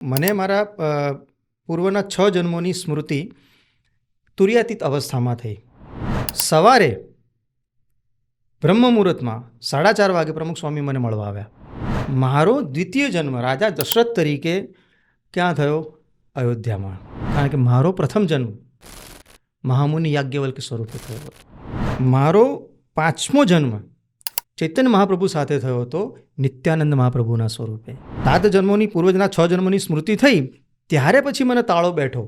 મને મારા પૂર્વના 6 જન્મોની સ્મૃતિ તુર્યાતીત અવસ્થામાં થઈ. સવારે બ્રહ્મ મુહૂર્તમાં 4:30 વાગે પ્રમુખ સ્વામી મને મળવા આવ્યા. મારો દ્વિતીય જન્મ રાજા દશરથ તરીકે ક્યાં થયો? અયોધ્યામાં. કારણ કે મારો પ્રથમ જન્મ મહામુનિ યાજ્ઞવલ્ક્ય સ્વરૂપે થયો હતો. મારો 5મો જન્મ ચૈતન્ય મહાપ્રભુ સાથે થયો હતો, નિત્યાનંદ મહાપ્રભુના સ્વરૂપે. 7 જન્મોની પૂર્વજના 6 જન્મોની સ્મૃતિ થઈ ત્યારે પછી મને તાળો બેઠો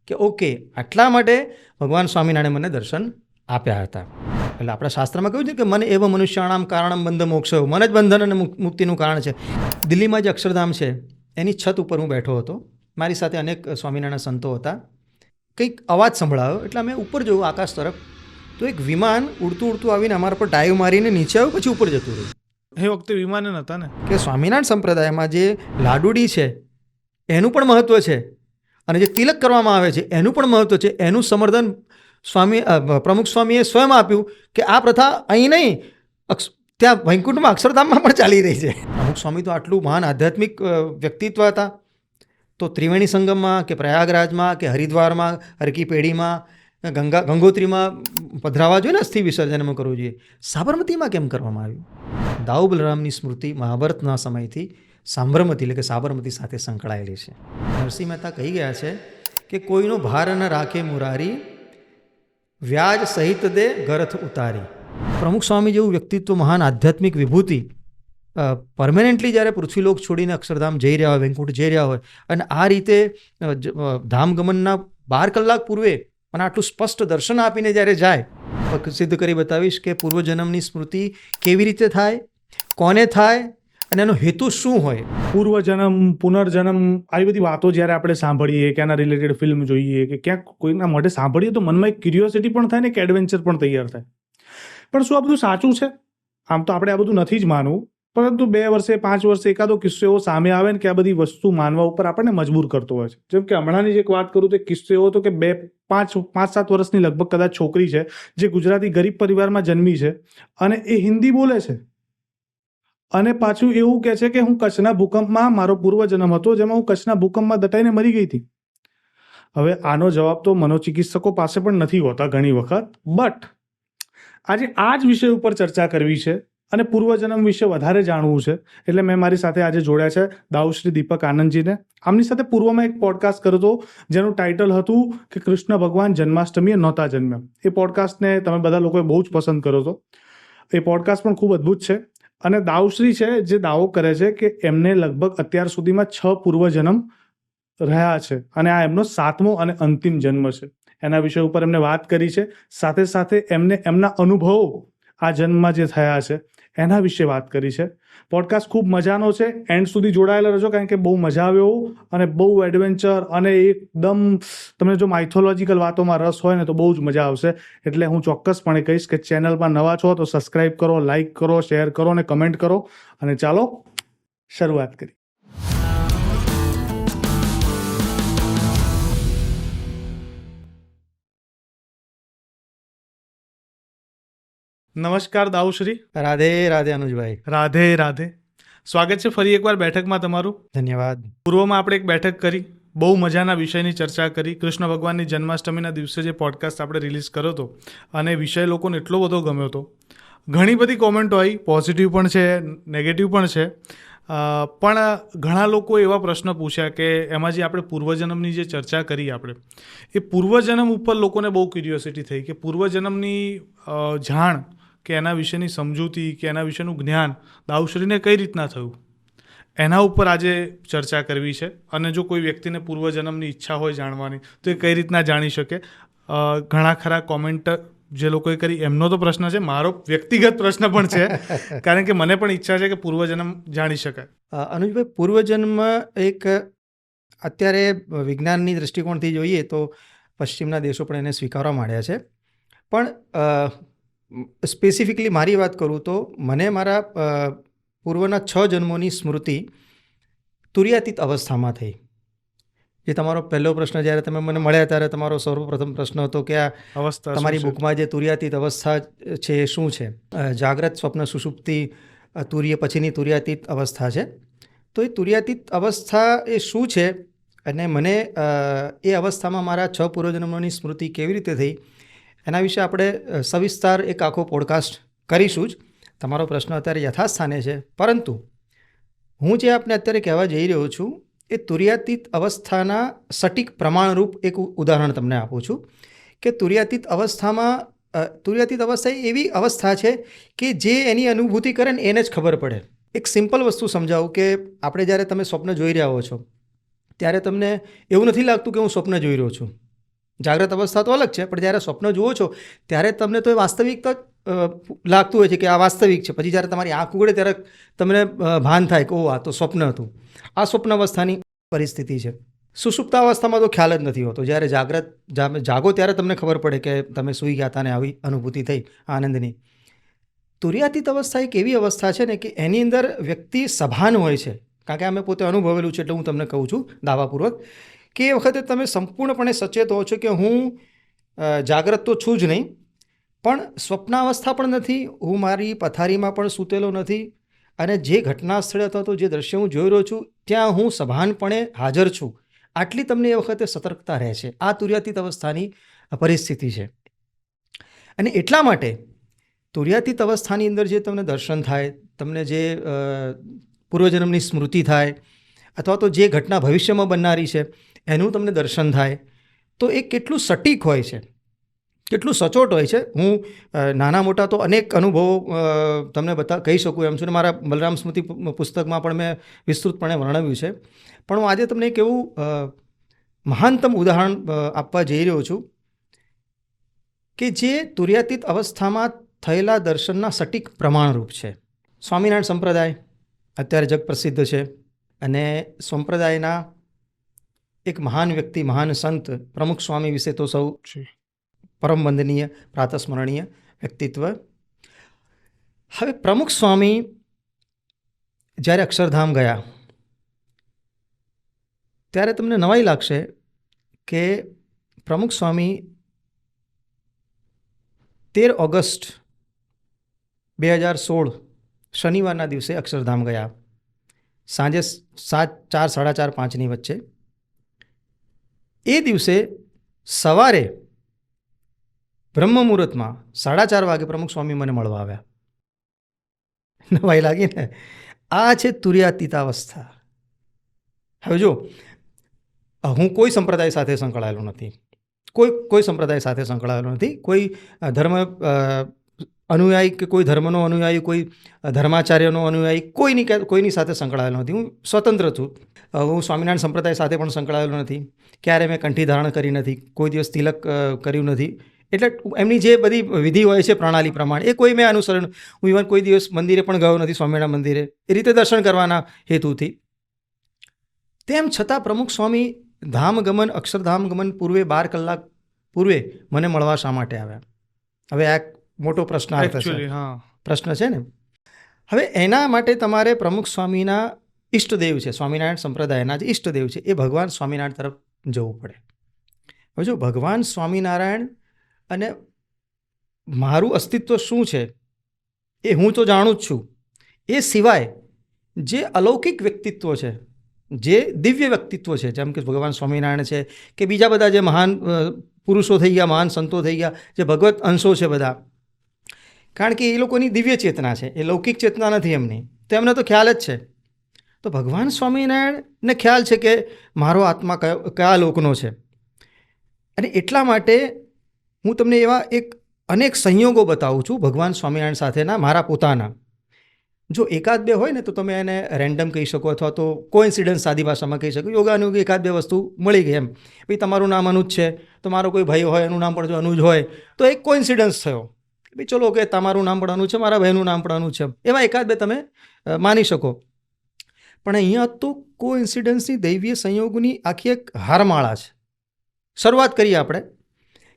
કે ઓકે, આટલા માટે ભગવાન સ્વામિનારાયણે મને દર્શન આપ્યા હતા. એટલે આપણા શાસ્ત્રમાં કહ્યું છે કે મને એવ મનુષ્યાણામ કારણમ બંધ મોક્ષ, મન જ બંધન અને મુક્તિનું કારણ છે. દિલ્હીમાં જે અક્ષરધામ છે એની છત ઉપર હું બેઠો હતો. મારી સાથે અનેક સ્વામિનારાયણ સંતો હતા. કંઈક અવાજ સંભળાયો એટલે અમે ઉપર જોયું આકાશ તરફ, તો એક વિમાન ઉડતું ઉડતું આવીને અમારા પર ડાઈવ મારીને નીચે આવ્યું, પછી ઉપર જતું રહ્યું. એ વખતે વિમાન નહોતા ને. કે સ્વામિનારાયણ સંપ્રદાયમાં જે લાડુડી છે એનું પણ મહત્ત્વ છે, અને જે તિલક કરવામાં આવે છે એનું પણ મહત્ત્વ છે. એનું સમર્થન પ્રમુખ સ્વામીએ સ્વયં આપ્યું કે આ પ્રથા અહીં નહીં, ત્યાં વૈકુંઠમાં અક્ષરધામમાં પણ ચાલી રહી છે. પ્રમુખ સ્વામી તો આટલું મહાન આધ્યાત્મિક વ્યક્તિત્વ હતા, તો ત્રિવેણી સંગમમાં કે પ્રયાગરાજમાં કે હરિદ્વારમાં, હરકી પેઢીમાં, ગંગોત્રીમાં પધરાવા જોઈએ ને, અસ્થિ વિસર્જનમાં કરવું જોઈએ. સાબરમતીમાં કેમ કરવામાં આવ્યું? દાઉ બલરામની સ્મૃતિ મહાભારતના સમયથી સાંભરમતી એટલે કે સાબરમતી સાથે સંકળાયેલી છે. નરસિંહ મહેતા કહી ગયા છે કે કોઈનો ભાર ન રાખે મુરારી, વ્યાજ સહિત દે ગરથ ઉતારી. પ્રમુખ સ્વામી જેવું વ્યક્તિત્વ, મહાન આધ્યાત્મિક વિભૂતિ પરમેનન્ટલી જ્યારે પૃથ્વીલોક છોડીને અક્ષરધામ જઈ રહ્યા હોય, વૈકુંઠ જઈ રહ્યા હોય, અને આ રીતે ધામગમનના 12 કલાક પૂર્વે અને આટલું સ્પષ્ટ દર્શન આપીને જ્યારે જાય, સિદ્ધ કરી બતાવીશ કે પૂર્વજન્મની સ્મૃતિ કેવી રીતે થાય, કોને થાય અને એનો હેતુ શું હોય. પૂર્વજન્મ, પુનર્જન્મ, આવી બધી વાતો જ્યારે આપણે સાંભળીએ કે એના રિલેટેડ ફિલ્મ જોઈએ કે ક્યાંક કોઈના માટે સાંભળીએ તો મનમાં એક ક્યુરિયોસિટી પણ થાય ને, એક એડવેન્ચર પણ તૈયાર થાય. પણ શું આ બધું સાચું છે? આમ તો આપણે આ બધું નથી જ માનવું, પરંતુ 2 વર્ષે 5 વર્ષે એકાદો કિસ્સો એવો સામે આવે ને કે આ બધી વસ્તુ માનવા ઉપર આપણને મજબૂર કરતો હોય છે. જેમ કે હમણાંની જ એક વાત કરું તો એક કિસ્સો એવો હતો કે 5-7 વર્ષની લગભગ કદાચ છોકરી છે જે ગુજરાતી ગરીબ પરિવારમાં જન્મી છે અને એ હિન્દી બોલે છે, અને પાછું એવું કહે છે કે હું કચ્છના ભૂકંપમાં મારો પૂર્વજન્મ હતો, જેમાં હું કચ્છના ભૂકંપમાં દટાઈને મરી ગઈ હતી. હવે આનો જવાબ તો મનોચિકિત્સકો પાસે પણ નથી હોતા ઘણી વખત, બટ આજે આ જ વિષય ઉપર ચર્ચા કરવી છે અને પૂર્વજન્મ વિશે વધારે જાણવું છે, એટલે મેં મારી સાથે આજે જોડ્યા છે દાઉશ્રી દીપક આનંદજીને. આમની સાથે પૂર્વમાં એક પોડકાસ્ટ કર્યો હતો જેનું ટાઇટલ હતું કે કૃષ્ણ ભગવાન જન્માષ્ટમીએ નહોતા જન્મ્યા. એ પોડકાસ્ટને તમે બધા લોકોએ બહુ જ પસંદ કર્યો હતો. એ પોડકાસ્ટ પણ ખૂબ અદ્ભુત છે. અને દાઉશ્રી છે જે દાવો કરે છે કે એમને લગભગ અત્યાર સુધીમાં 6 પૂર્વજન્મ રહ્યા છે અને આ એમનો 7મો અને અંતિમ જન્મ છે. એના વિષય ઉપર એમને વાત કરી છે. સાથે સાથે એમને એમના અનુભવો આ જન્મમાં જે થયા છે એના વિશે વાત કરી છે. પોડકાસ્ટ ખૂબ મજાનો છે, એન્ડ સુધી જોડાયેલા રહેજો કારણ કે બહુ મજા આવે એવું અને બહુ એડવેન્ચર અને એકદમ તમને જો માઇથોલોજીકલ વાતોમાં રસ હોય ને તો બહુ જ મજા આવશે. એટલે હું ચોક્કસપણે કહીશ કે ચેનલમાં નવા છો તો સબસ્ક્રાઈબ કરો, લાઇક કરો, શેર કરો અને કમેન્ટ કરો. અને ચાલો શરૂઆત કરીએ. નમસ્કાર દાઉશ્રી. રાધે રાધે અનુજભાઈ. રાધે રાધે. સ્વાગત છે ફરી એકવાર બેઠકમાં તમારું. ધન્યવાદ. પૂર્વમાં આપણે એક બેઠક કરી, બહુ મજાના વિષયની ચર્ચા કરી. કૃષ્ણ ભગવાનની જન્માષ્ટમીના દિવસે જે પોડકાસ્ટ આપણે રિલીઝ કર્યો હતો અને વિષય લોકોને એટલો બધો ગમ્યો હતો. ઘણી બધી કોમેન્ટો આવી, પોઝિટિવ પણ છે, નેગેટિવ પણ છે. પણ ઘણા લોકો એવા પ્રશ્ન પૂછ્યા કે એમાં જે આપણે પૂર્વજન્મની જે ચર્ચા કરી, આપણે એ પૂર્વજન્મ ઉપર લોકોને બહુ ક્યુરિયોસિટી થઈ કે પૂર્વજન્મની જાણ કે એના વિશેની સમજૂતી કે એના વિશેનું જ્ઞાન દાઉશ્રીને કઈ રીતના થયું, એના ઉપર આજે ચર્ચા કરવી છે. અને જો કોઈ વ્યક્તિને પૂર્વજન્મની ઈચ્છા હોય જાણવાની તો એ કઈ રીતના જાણી શકે. ઘણા ખરા કોમેન્ટ જે લોકોએ કરી એમનો તો પ્રશ્ન છે, મારો વ્યક્તિગત પ્રશ્ન પણ છે કારણ કે મને પણ ઈચ્છા છે કે પૂર્વજન્મ જાણી શકાય. અનુજભાઈ, પૂર્વજન્મ એક અત્યારે વિજ્ઞાનની દૃષ્ટિકોણથી જોઈએ તો પશ્ચિમના દેશો પણ એને સ્વીકારવા માંડ્યા છે. પણ સ્પેસિફિકલી મારી વાત કરું તો મને મારા પૂર્વના 6 જન્મોની સ્મૃતિ તુર્યાતીત અવસ્થામાં થઈ. જે તમારો પહેલો પ્રશ્ન જ્યારે તમે મને મળ્યા ત્યારે તમારો સર્વપ્રથમ પ્રશ્ન હતો કે આ અવસ્થા તમારી બુકમાં જે તુર્યાતીત અવસ્થા છે એ શું છે? જાગ્રત, સ્વપ્ન, સુષુપ્તિ, તુર્ય પછીની તુર્યાતીત અવસ્થા છે. તો એ તુર્યાતીત અવસ્થા એ શું છે અને મને એ અવસ્થામાં મારા 6 પૂર્વજન્મોની સ્મૃતિ કેવી રીતે થઈ એના વિશે આપણે સવિસ્તાર એક આખો પોડકાસ્ટ કરીશું જ. તમારો પ્રશ્ન અત્યારે યથાસ્થાને છે, પરંતુ હું જે આપને અત્યારે કહેવા જઈ રહ્યો છું એ તુર્યાતીત અવસ્થાના સટીક પ્રમાણરૂપ એક ઉદાહરણ તમને આપું છું કે તુર્યાતીત અવસ્થા એવી અવસ્થા છે કે જે એની અનુભૂતિ કરે ને એને જ ખબર પડે. એક સિમ્પલ વસ્તુ સમજાવું કે આપણે જ્યારે તમે સ્વપ્ન જોઈ રહ્યા હો છો ત્યારે તમને એવું નથી લાગતું કે હું સ્વપ્ન જોઈ રહ્યો છું. જાગ્રત અવસ્થા તો અલગ છે, પણ જ્યારે સ્વપ્ન જુઓ છો ત્યારે તમને તો એ વાસ્તવિકતા લાગતું હોય છે કે આ વાસ્તવિક છે. પછી જ્યારે તમારી આંખ ઉઘડે ત્યારે તમને ભાન થાય કે ઓ આ તો સ્વપ્ન હતું. આ સ્વપ્ન અવસ્થાની પરિસ્થિતિ છે. સુષુપ્તાવસ્થામાં તો ખ્યાલ જ નથી હોતો. જ્યારે જાગો ત્યારે તમને ખબર પડે કે તમે સૂઈ ગયા હતા ને આવી અનુભૂતિ થઈ આનંદની. તુર્યાતીત અવસ્થા એક એવી અવસ્થા છે ને કે એની અંદર વ્યક્તિ સભાન હોય છે. કારણ કે આ મેં પોતે અનુભવેલું છે એટલે હું તમને કહું છું દાવાપૂર્વક કે એ વખતે તમે સંપૂર્ણપણે સચેત હો છો કે હું જાગ્રત તો છું જ નહીં, પણ સ્વપ્નાવસ્થા પણ નથી, હું મારી પથારીમાં પણ સૂતેલો નથી, અને જે ઘટના સ્થળે અથવા તો જે દ્રશ્ય હું જોઈ રહ્યો છું ત્યાં હું સભાનપણે હાજર છું. આટલી તમને એ વખતે સતર્કતા રહે છે. આ તુર્યાતીત અવસ્થાની પરિસ્થિતિ છે. અને એટલા માટે તુર્યાતીત અવસ્થાની અંદર જે તમને દર્શન થાય, તમને જે પૂર્વજન્મની સ્મૃતિ થાય, અથવા તો જે ઘટના ભવિષ્યમાં બનનારી છે એનું તમને દર્શન થાય, તો એ કેટલું સટીક હોય છે, કેટલું સચોટ હોય છે. હું નાના મોટા તો અનેક અનુભવો તમને કહી શકું એમ છું ને મારા બલરામ સ્મૃતિ પુસ્તકમાં પણ મેં વિસ્તૃતપણે વર્ણવ્યું છે. પણ હું આજે તમને એક એવું મહાનતમ ઉદાહરણ આપવા જઈ રહ્યો છું કે જે તુર્યાતીત અવસ્થામાં થયેલા દર્શનના સટીક પ્રમાણરૂપ છે. સ્વામિનારાયણ સંપ્રદાય અત્યારે જગ પ્રસિદ્ધ છે, અને સંપ્રદાયના એક મહાન વ્યક્તિ, મહાન સંત પ્રમુખ સ્વામી વિશે તો સૌ પરમ વંદનીય પ્રાતસ્મરણીય વ્યક્તિત્વ. હવે પ્રમુખ સ્વામી જ્યારે અક્ષરધામ ગયા ત્યારે તમને નવાઈ લાગશે કે પ્રમુખ સ્વામી 13 ઓગસ્ટ 2016 શનિવારના દિવસે અક્ષરધામ ગયા, સાંજે 4, 4:30, 5ની વચ્ચે. એ દિવસે સવારે બ્રહ્મ મુહૂર્તમાં 4:30 વાગે પ્રમુખ સ્વામી મને મળવા આવ્યા. નવાઈ લાગી ને? આ છે તુર્યાતીતાવસ્થા. હવે જો, હું કોઈ સંપ્રદાય સાથે સંકળાયેલો નથી, કોઈ સંપ્રદાય સાથે સંકળાયેલો નથી, કોઈ ધર્મ અનુયાયી કે કોઈ ધર્મનો અનુયાયી, કોઈ ધર્માચાર્યનો અનુયાયી, કોઈની સાથે સંકળાયેલો નથી. હું સ્વતંત્ર છું. હું સ્વામિનારાયણ સંપ્રદાય સાથે પણ સંકળાયેલો નથી. ક્યારે મેં કંઠી ધારણ કરી નથી, કોઈ દિવસ તિલક કર્યું નથી. એટલે એમની જે બધી વિધિ હોય છે પ્રણાલી પ્રમાણે એ કોઈ મેં અનુસરણ, હું ઇવન કોઈ દિવસ મંદિરે પણ ગયો નથી, સ્વામિનારાયણ મંદિરે એ રીતે દર્શન કરવાના હેતુથી. તેમ છતાં પ્રમુખ સ્વામી ધામગમન, અક્ષરધામ ગમન પૂર્વે 12 કલાક પૂર્વે મને મળવા શા માટે આવ્યા? હવે આ મોટો પ્રશ્નાર્થ છે, પ્રશ્ન છે ને. હવે એના માટે તમારે પ્રમુખ સ્વામીના ઈષ્ટદેવ છે, સ્વામિનારાયણ સંપ્રદાયના જે ઈષ્ટદેવ છે એ ભગવાન સ્વામિનારાયણ તરફ જવું પડે. હવે જો ભગવાન સ્વામિનારાયણ અને મારું અસ્તિત્વ શું છે એ હું તો જાણું જ છું. એ સિવાય જે અલૌકિક વ્યક્તિત્વ છે, જે દિવ્ય વ્યક્તિત્વ છે, જેમ કે ભગવાન સ્વામિનારાયણ છે કે બીજા બધા જે મહાન પુરુષો થઈ ગયા, મહાન સંતો થઈ ગયા, જે ભગવત અંશો છે બધા, કારણ કે એ લોકોની દિવ્ય ચેતના છે, એ લૌકિક ચેતના નથી એમની, તો એમને તો ખ્યાલ જ છે. તો ભગવાન સ્વામિનારાયણને ખ્યાલ છે કે મારો આત્મા કયા લોકનો છે. અને એટલા માટે હું તમને એવા અનેક સંયોગો બતાવું છું ભગવાન સ્વામિનારાયણ સાથેના, મારા પોતાના. જો એકાદ બે હોય ને તો તમે એને રેન્ડમ કહી શકો, અથવા તો કોઇન્સિડન્સ સાદી ભાષામાં કહી શકો. યોગાનુયોગી એકાદ બે વસ્તુ મળી ગઈ એમ. ભાઈ તમારું નામ અનુજ છે તો મારો કોઈ ભાઈ હોય એનું નામ પણ જો અનુજ હોય તો એક કોઇન્સિડન્સ થયો. ભાઈ ચલો કે તમારું નામ પણ અનુજ છે, મારા ભાઈનું નામ પણ અનુજ છે, એવા એકાદ બે તમે માની શકો. પણ અહીંયા તો કોઇન્સિડન્સની, દૈવીય સંયોગની આખી એક હારમાળા છે. શરૂઆત કરીએ આપણે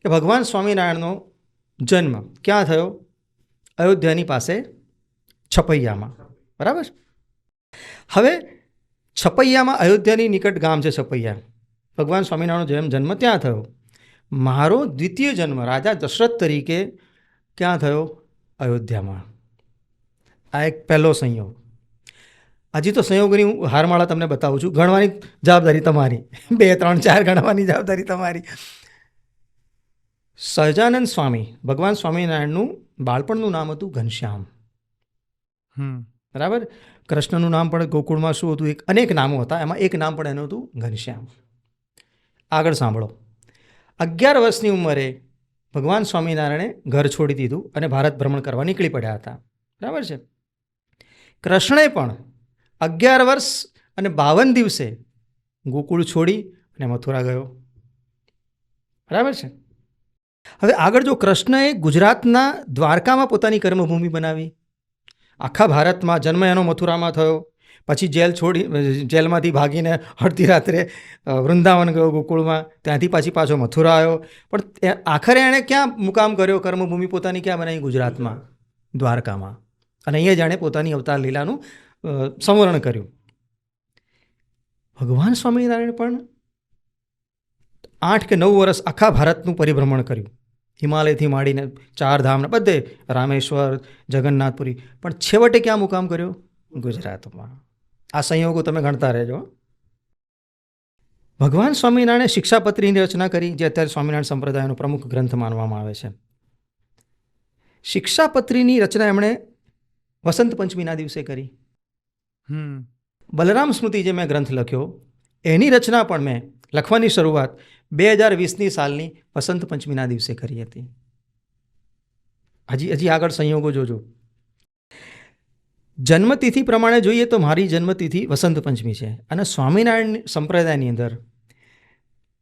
કે ભગવાન સ્વામિનારાયણનો જન્મ ક્યાં થયો? અયોધ્યાની પાસે છપૈયામાં, બરાબર. હવે છપૈયામાં, અયોધ્યાની નિકટ ગામ છે છપૈયા. ભગવાન સ્વામિનારાયણનો જન્મ ત્યાં થયો. મારો દ્વિતીય જન્મ રાજા દશરથ તરીકે ક્યાં થયો? અયોધ્યામાં. આ એક પહેલો સંયોગ. હજી તો સંયોગોની હું હારમાળા તમને બતાવું છું. ગણવાની જવાબદારી તમારી. 2, 3, 4 ગણવાની જવાબદારી તમારી. સહજાનંદ સ્વામી, ભગવાન સ્વામિનારાયણનું બાળપણનું નામ હતું ઘનશ્યામ. બરાબર. કૃષ્ણનું નામ પણ ગોકુળમાં શું હતું, અનેક નામો હતા, એમાં એક નામ પણ એનું હતું ઘનશ્યામ. આગળ સાંભળો. 11 વર્ષની ઉંમરે ભગવાન સ્વામિનારાયણે ઘર છોડી દીધું અને ભારત ભ્રમણ કરવા નીકળી પડ્યા હતા. બરાબર છે. કૃષ્ણે પણ 11 વર્ષ અને 52 દિવસે ગોકુળ છોડી અને મથુરા ગયો. બરાબર છે. હવે આગળ જો કૃષ્ણએ ગુજરાતના દ્વારકામાં પોતાની કર્મભૂમિ બનાવી, આખા ભારતમાં જન્મ એનો મથુરામાં થયો, પછી જેલમાંથી ભાગીને અડધી રાત્રે વૃંદાવન ગયો ગોકુળમાં, ત્યાંથી પાછો મથુરા આવ્યો, પણ આખરે એણે ક્યાં મુકામ કર્યો, કર્મભૂમિ પોતાની ક્યાં બનાવી? ગુજરાતમાં, દ્વારકામાં. અને અહીંયા જાણે પોતાની અવતાર લીલાનું સંવરણ કર્યું. ભગવાન સ્વામિનારાયણ પણ 8 કે 9 વર્ષ આખા ભારતનું પરિભ્રમણ કર્યું, હિમાલયથી માંડીને 4 ધામને બધે, રામેશ્વર, જગન્નાથપુરી, પણ છેવટે ક્યાં મુકામ કર્યો? ગુજરાતમાં. આ સંયોગો તમે ગણતા રહેજો. ભગવાન સ્વામિનારાયણે શિક્ષાપત્રીની રચના કરી, જે અત્યારે સ્વામિનારાયણ સંપ્રદાયનો પ્રમુખ ગ્રંથ માનવામાં આવે છે. શિક્ષાપત્રીની રચના એમણે વસંત પંચમીના દિવસે કરી. બલરામ સ્મૃતિ જે મેં ગ્રંથ લખ્યો, એની રચના પણ મેં લખવાની શરૂઆત 2020ની સાલની વસંત પંચમીના દિવસે કરી હતી. હજી આગળ સંયોગો જોજો. જન્મતિથિ પ્રમાણે જોઈએ તો મારી જન્મતિથિ વસંત પંચમી છે, અને સ્વામિનારાયણ સંપ્રદાયની અંદર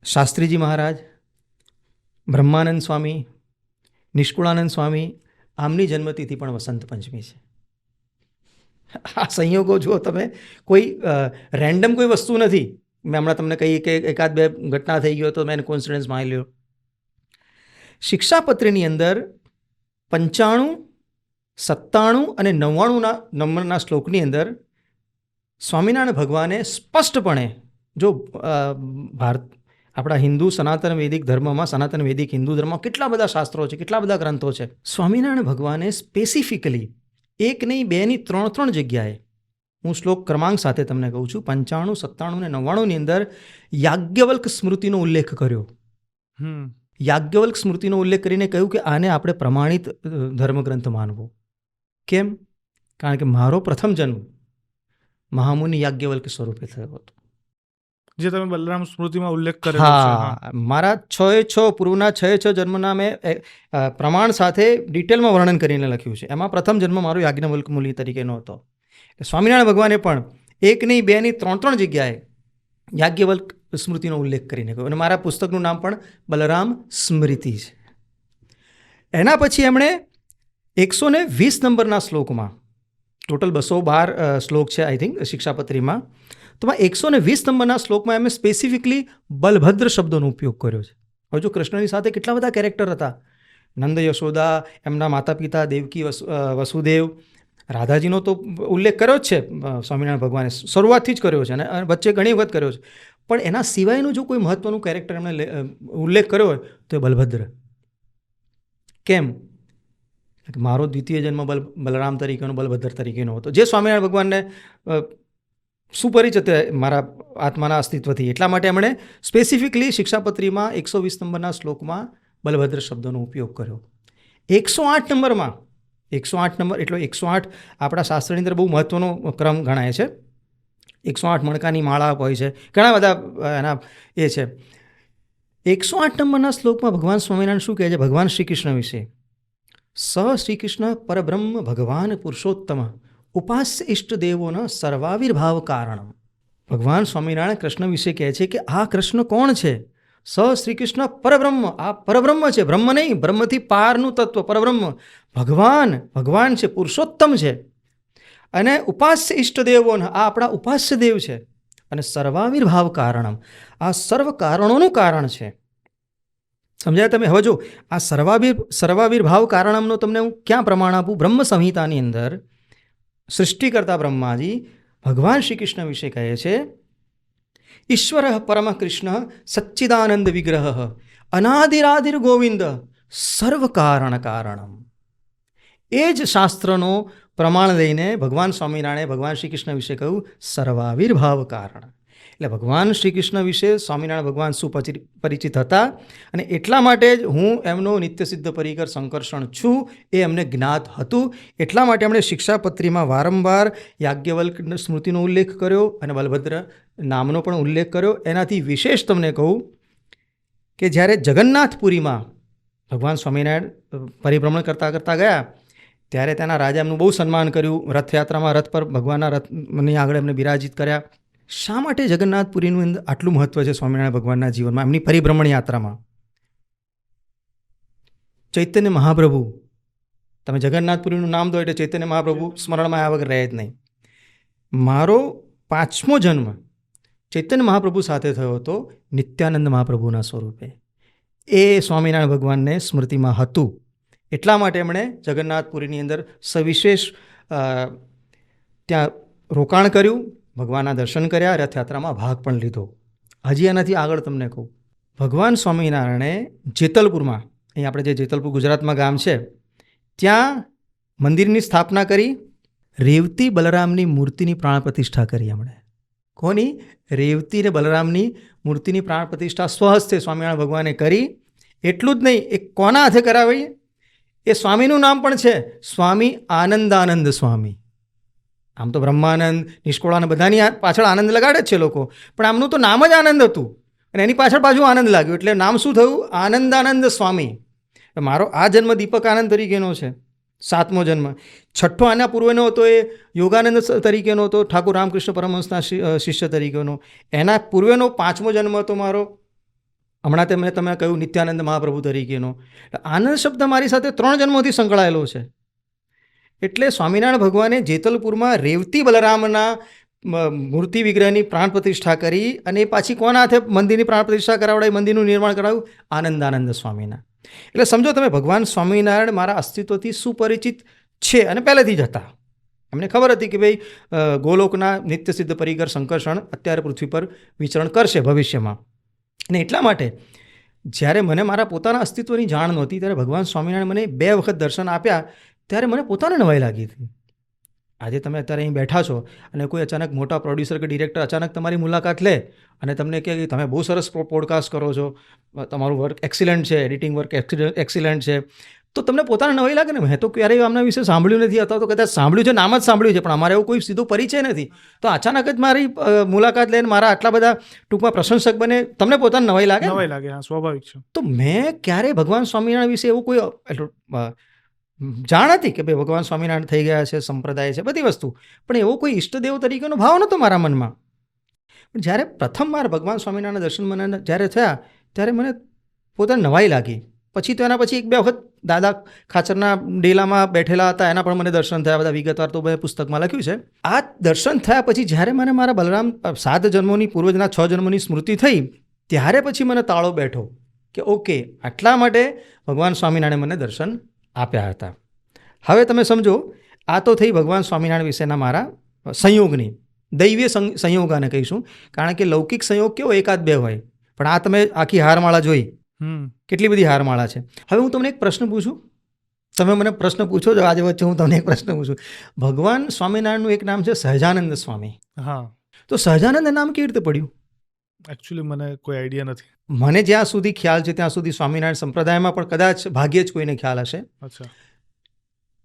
શાસ્ત્રીજી મહારાજ, બ્રહ્માનંદ સ્વામી, નિષ્કુળાનંદ સ્વામી, આમની જન્મતિથિ પણ વસંત પંચમી છે. આ સંયોગો જુઓ તમે, કોઈ રેન્ડમ કોઈ વસ્તુ નથી. મેં હમણાં તમને કહી કે 1-2 ઘટના થઈ ગયો તો મેં કોન્સિડન્સ માની લ્યો. શિક્ષાપત્રીની અંદર 95, 97 અને 99ના નંબરના શ્લોકની અંદર સ્વામિનારાયણ ભગવાને સ્પષ્ટપણે, જો આપણા હિન્દુ સનાતન વૈદિક ધર્મમાં, સનાતન વૈદિક હિન્દુ ધર્મમાં કેટલા બધા શાસ્ત્રો છે, કેટલા બધા ગ્રંથો છે, સ્વામિનારાયણ ભગવાને સ્પેસિફિકલી 1 નહીં, 2 નહીં, 3 જગ્યાએ, હું શ્લોક ક્રમાંક સાથે તમને કહું છું, 95, 97 અને 99ની અંદર યાજ્ઞવલ્ક સ્મૃતિનો ઉલ્લેખ કર્યો. યાજ્ઞવલ્ક સ્મૃતિનો ઉલ્લેખ કરીને કહ્યું કે આને આપણે પ્રમાણિત ધર્મગ્રંથ માનવો. કેમ? કારણ કે મારો પ્રથમ જન્મ મહામુનિ યાજ્ઞવલ્ક સ્વરૂપે થયો હતો, જે તમે બલરામ સ્મૃતિમાં ઉલ્લેખ કર્યો છે. હા, મારા 6 પૂર્વના 6 જન્મના મેં પ્રમાણ સાથે ડિટેલમાં વર્ણન કરીને લખ્યું છે. એમાં પ્રથમ જન્મ મારો યાજ્ઞવલ્ક મુનિ તરીકેનો હતો. સ્વામિનારાયણ ભગવાને પણ 1 નહીં, 2 નહીં, 3 જગ્યાએ યાજ્ઞવલ્ક સ્મૃતિનો ઉલ્લેખ કરીને કહ્યું, અને મારા પુસ્તકનું નામ પણ બલરામ સ્મૃતિ છે. એના પછી એમણે 120 નંબરના શ્લોકમાં, ટોટલ 212 શ્લોક છે આઈ થિંક શિક્ષાપત્રીમાં, તો 120 નંબરના શ્લોકમાં એમણે સ્પેસિફિકલી બલભદ્ર શબ્દોનો ઉપયોગ કર્યો છે. હવે જો કૃષ્ણની સાથે કેટલા બધા કેરેક્ટર હતા, નંદ, યશોદા, એમના માતા પિતા દેવકી, વસુદેવ, રાધાજીનો તો ઉલ્લેખ કર્યો જ છે સ્વામિનારાયણ ભગવાને, શરૂઆતથી જ કર્યો છે અને વચ્ચે ઘણી વખત કર્યો છે, પણ એના સિવાયનું જો કોઈ મહત્વનું કેરેક્ટર એમણે ઉલ્લેખ કર્યો હોય તો એ બલભદ્ર. કેમ? મારો દ્વિતીય જન્મ બલરામ તરીકેનો, બલભદ્ર તરીકેનો હતો, જે સ્વામિનારાયણ ભગવાનને સુપરિચિત મારા આત્માના અસ્તિત્વથી. એટલા માટે એમણે સ્પેસિફિકલી શિક્ષાપત્રીમાં 120 નંબરના શ્લોકમાં બલભદ્ર શબ્દોનો ઉપયોગ કર્યો. 108 નંબરમાં, 108 નંબર એટલે 108 આપણા શાસ્ત્રની અંદર બહુ મહત્ત્વનો ક્રમ ગણાય છે. 108 મણકાની માળા હોય છે, ઘણા બધા એના એ છે. 108 નંબરના શ્લોકમાં ભગવાન સ્વામિનારાયણ શું કહે છે ભગવાન શ્રી કૃષ્ણ વિશે? સ શ્રી કૃષ્ણ પરબ્રહ્મ ભગવાન પુરુષોત્તમ ઉપાસ્ય ઇષ્ટદેવોનો સર્વાવિર્ભાવ કારણમ. ભગવાન સ્વામિનારાયણ કૃષ્ણ વિશે કહે છે કે આ કૃષ્ણ કોણ છે? સ શ્રી કૃષ્ણ પરબ્રહ્મ, આ પરબ્રહ્મ છે, બ્રહ્મ નહીં, બ્રહ્મથી પારનું તત્વ પરબ્રહ્મ, ભગવાન છે, પુરુષોત્તમ છે, અને ઉપાસ્ય ઇષ્ટદેવોનો, આ આપણા ઉપાસ્ય દેવ છે, અને સર્વાવિર્ભાવ કારણમ, આ સર્વ કારણોનું કારણ છે. સમજાય તમે? હવે જો આ સર્વાવિર્ભાવ કારણમનો તમને હું ક્યાં પ્રમાણ આપું? બ્રહ્મ સંહિતાની અંદર સૃષ્ટિ કરતા બ્રહ્માજી ભગવાન શ્રી કૃષ્ણ વિશે કહે છે, ઈશ્વર પરમ કૃષ્ણ સચ્ચિદાનંદ વિગ્રહ અનાદિરાદિર ગોવિંદ સર્વ કારણ કારણમ. એ જ શાસ્ત્રનો પ્રમાણ લઈને ભગવાન સ્વામિનારાયણે ભગવાન શ્રી કૃષ્ણ વિશે કહ્યું સર્વાવિર્ભાવ કારણ. એટલે ભગવાન શ્રી કૃષ્ણ વિશે સ્વામિનારાયણ ભગવાન સુપરિચિત હતા અને એટલા માટે જ હું એમનો નિત્યસિદ્ધ પરિકર સંકર્ષણ છું એ એમને જ્ઞાત હતું. એટલા માટે એમણે શિક્ષાપત્રીમાં વારંવાર યાજ્ઞવલ્ક સ્મૃતિનો ઉલ્લેખ કર્યો અને બલભદ્ર નામનો પણ ઉલ્લેખ કર્યો. એનાથી વિશેષ તમને કહું કે જ્યારે જગન્નાથપુરીમાં ભગવાન સ્વામિનારાયણ પરિભ્રમણ કરતાં કરતાં ગયા ત્યારે તેના રાજા એમનું બહુ સન્માન કર્યું. રથયાત્રામાં રથ પર ભગવાનના રથની આગળ એમને બિરાજિત કર્યા. શા માટે જગન્નાથપુરીનું આટલું મહત્ત્વ છે સ્વામિનારાયણ ભગવાનના જીવનમાં, એમની પરિભ્રમણ યાત્રામાં? ચૈતન્ય મહાપ્રભુ, તમે જગન્નાથપુરીનું નામ દો એટલે ચૈતન્ય મહાપ્રભુ સ્મરણમાં આવ્યા વગર રહે જ નહીં. મારો 5મો જન્મ ચૈતન્ય મહાપ્રભુ સાથે થયો હતો નિત્યાનંદ મહાપ્રભુના સ્વરૂપે. એ સ્વામિનારાયણ ભગવાનને સ્મૃતિમાં હતું. એટલા માટે એમણે જગન્નાથપુરીની અંદર સવિશેષ ત્યાં રોકાણ કર્યું, ભગવાનના દર્શન કર્યા, રથયાત્રામાં ભાગ પણ લીધો. હજી એનાથી આગળ તમને કહું, ભગવાન સ્વામિનારાયણે જેતલપુરમાં, અહીં આપણે જે જેતલપુર ગુજરાતમાં ગામ છે, ત્યાં મંદિરની સ્થાપના કરી. રેવતી બલરામની મૂર્તિની પ્રાણ પ્રતિષ્ઠા કરી એમણે. કોની? રેવતી ને બલરામની મૂર્તિની પ્રાણ પ્રતિષ્ઠા સ્વહસ્તે સ્વામિનારાયણ ભગવાને કરી. એટલું જ નહીં, એ કોના હાથે કરાવી? એ સ્વામીનું નામ પણ છે, સ્વામી આનંદાનંદ સ્વામી. આમ તો બ્રહ્માનંદ, નિષ્કોળાનંદ બધાની પાછળ આનંદ લગાડે જ છે લોકો, પણ આમનું તો નામ જ આનંદ હતું અને એની પાછળ પાછું આનંદ લાગ્યું એટલે નામ શું થયું? આનંદાનંદ સ્વામી. મારો આ જન્મ દીપક આનંદ તરીકેનો છે, 7મો જન્મ. 6ઠ્ઠો આના પૂર્વેનો હતો એ યોગાનંદ તરીકેનો હતો, ઠાકોર રામકૃષ્ણ પરમહંસના શિષ્ય તરીકેનો. એના પૂર્વેનો 5મો જન્મ હતો મારો, હમણાં તમે કહ્યું નિત્યાનંદ મહાપ્રભુ તરીકેનો. આનંદ શબ્દ મારી સાથે 3 જન્મોથી સંકળાયેલો છે. એટલે સ્વામિનારાયણ ભગવાને જેતલપુરમાં રેવતી બલરામના મૂર્તિ વિગ્રહની પ્રાણ પ્રતિષ્ઠા કરી અને એ પાછી કોના હાથે મંદિરની પ્રાણ પ્રતિષ્ઠા કરાવડાવી, મંદિરનું નિર્માણ કરાવ્યું? આનંદાનંદ સ્વામીના. એટલે સમજો તમે, ભગવાન સ્વામિનારાયણ મારા અસ્તિત્વથી સુપરિચિત છે અને પહેલેથી જ હતા. એમને ખબર હતી કે ભાઈ ગોલોકના નિત્યસિદ્ધ પરિકર સંકર્ષણ અત્યારે પૃથ્વી પર વિચરણ કરશે ભવિષ્યમાં. અને એટલા માટે જ્યારે મને મારા પોતાના અસ્તિત્વની જાણ નહોતી ત્યારે ભગવાન સ્વામિનારાયણ મને 2 વખત દર્શન આપ્યા ત્યારે મને પોતાને નવાઈ લાગી હતી. આજે તમે અત્યારે અહીં બેઠા છો અને કોઈ અચાનક મોટા પ્રોડ્યુસર કે ડિરેક્ટર અચાનક તમારી મુલાકાત લે અને તમને કહે કે તમે બહુ સરસ પોડકાસ્ટ કરો છો, તમારું વર્ક એક્સિલન્ટ છે, એડિટિંગ વર્ક એક્સિલન્ટ છે, તો તમને પોતાને નવાઈ લાગે ને. મેં તો ક્યારેય આમના વિશે સાંભળ્યું નથી, અથવા તો કદાચ સાંભળ્યું છે, નામ જ સાંભળ્યું છે, પણ અમારે એવો કોઈ સીધો પરિચય નથી. તો અચાનક જ મારી મુલાકાત લઈને મારા આટલા બધા ટૂંકમાં પ્રશંસક બને, તમને પોતાને નવાઈ લાગે? નવાઈ લાગે, હા, સ્વાભાવિક છે. તો મેં ક્યારેય ભગવાન સ્વામિનારાયણ વિશે એવું કોઈ જાણ હતી કે ભાઈ ભગવાન સ્વામિનારાયણ થઈ ગયા છે, સંપ્રદાય છે, બધી વસ્તુ, પણ એવો કોઈ ઈષ્ટદેવ તરીકેનો ભાવ નહોતો મારા મનમાં. પણ જ્યારે પ્રથમ વાર ભગવાન સ્વામિનારાયણ દર્શન મને જ્યારે થયા ત્યારે મને પોતાને નવાઈ લાગી. પછી તો એના પછી 1-2 વખત દાદા ખાચરના ડેલામાં બેઠેલા હતા, એના પણ મને દર્શન થયા, બધા વિગતવાર તો મેં પુસ્તકમાં લખ્યું છે. આ દર્શન થયા પછી જ્યારે મને મારા બલરામ 7 જન્મોની પૂર્વજના 6 જન્મોની સ્મૃતિ થઈ ત્યારે પછી મને તાળો બેઠો કે ઓકે, આટલા માટે ભગવાન સ્વામિનારાયણે મને દર્શન આપ્યા હતા. હવે તમે સમજો, આ તો થઈ ભગવાન સ્વામિનારાયણ વિશેના મારા સંયોગની, દૈવીય સંયોગ આને કહીશું, કારણ કે લૌકિક સંયોગ કેવો 1-2 હોય, પણ આ તમે આખી હારમાળા જોઈ, કેટલી બધી હારમાળા છે. હવે હું તમને એક પ્રશ્ન પૂછું, તમે મને પ્રશ્ન પૂછો છો આજે વચ્ચે, હું તમને એક પ્રશ્ન પૂછું. ભગવાન સ્વામિનારાયણનું એક નામ છે સહજાનંદ સ્વામી. હા, તો સહજાનંદ નામ કેવી રીતે પડ્યું? એકચ્યુઅલી મને કોઈ આઈડિયા નથી. મને જ્યાં સુધી ખ્યાલ છે ત્યાં સુધી સ્વામિનારાયણ સંપ્રદાયમાં પણ કદાચ ભાગ્યે જ કોઈને ખ્યાલ હશે. અચ્છા.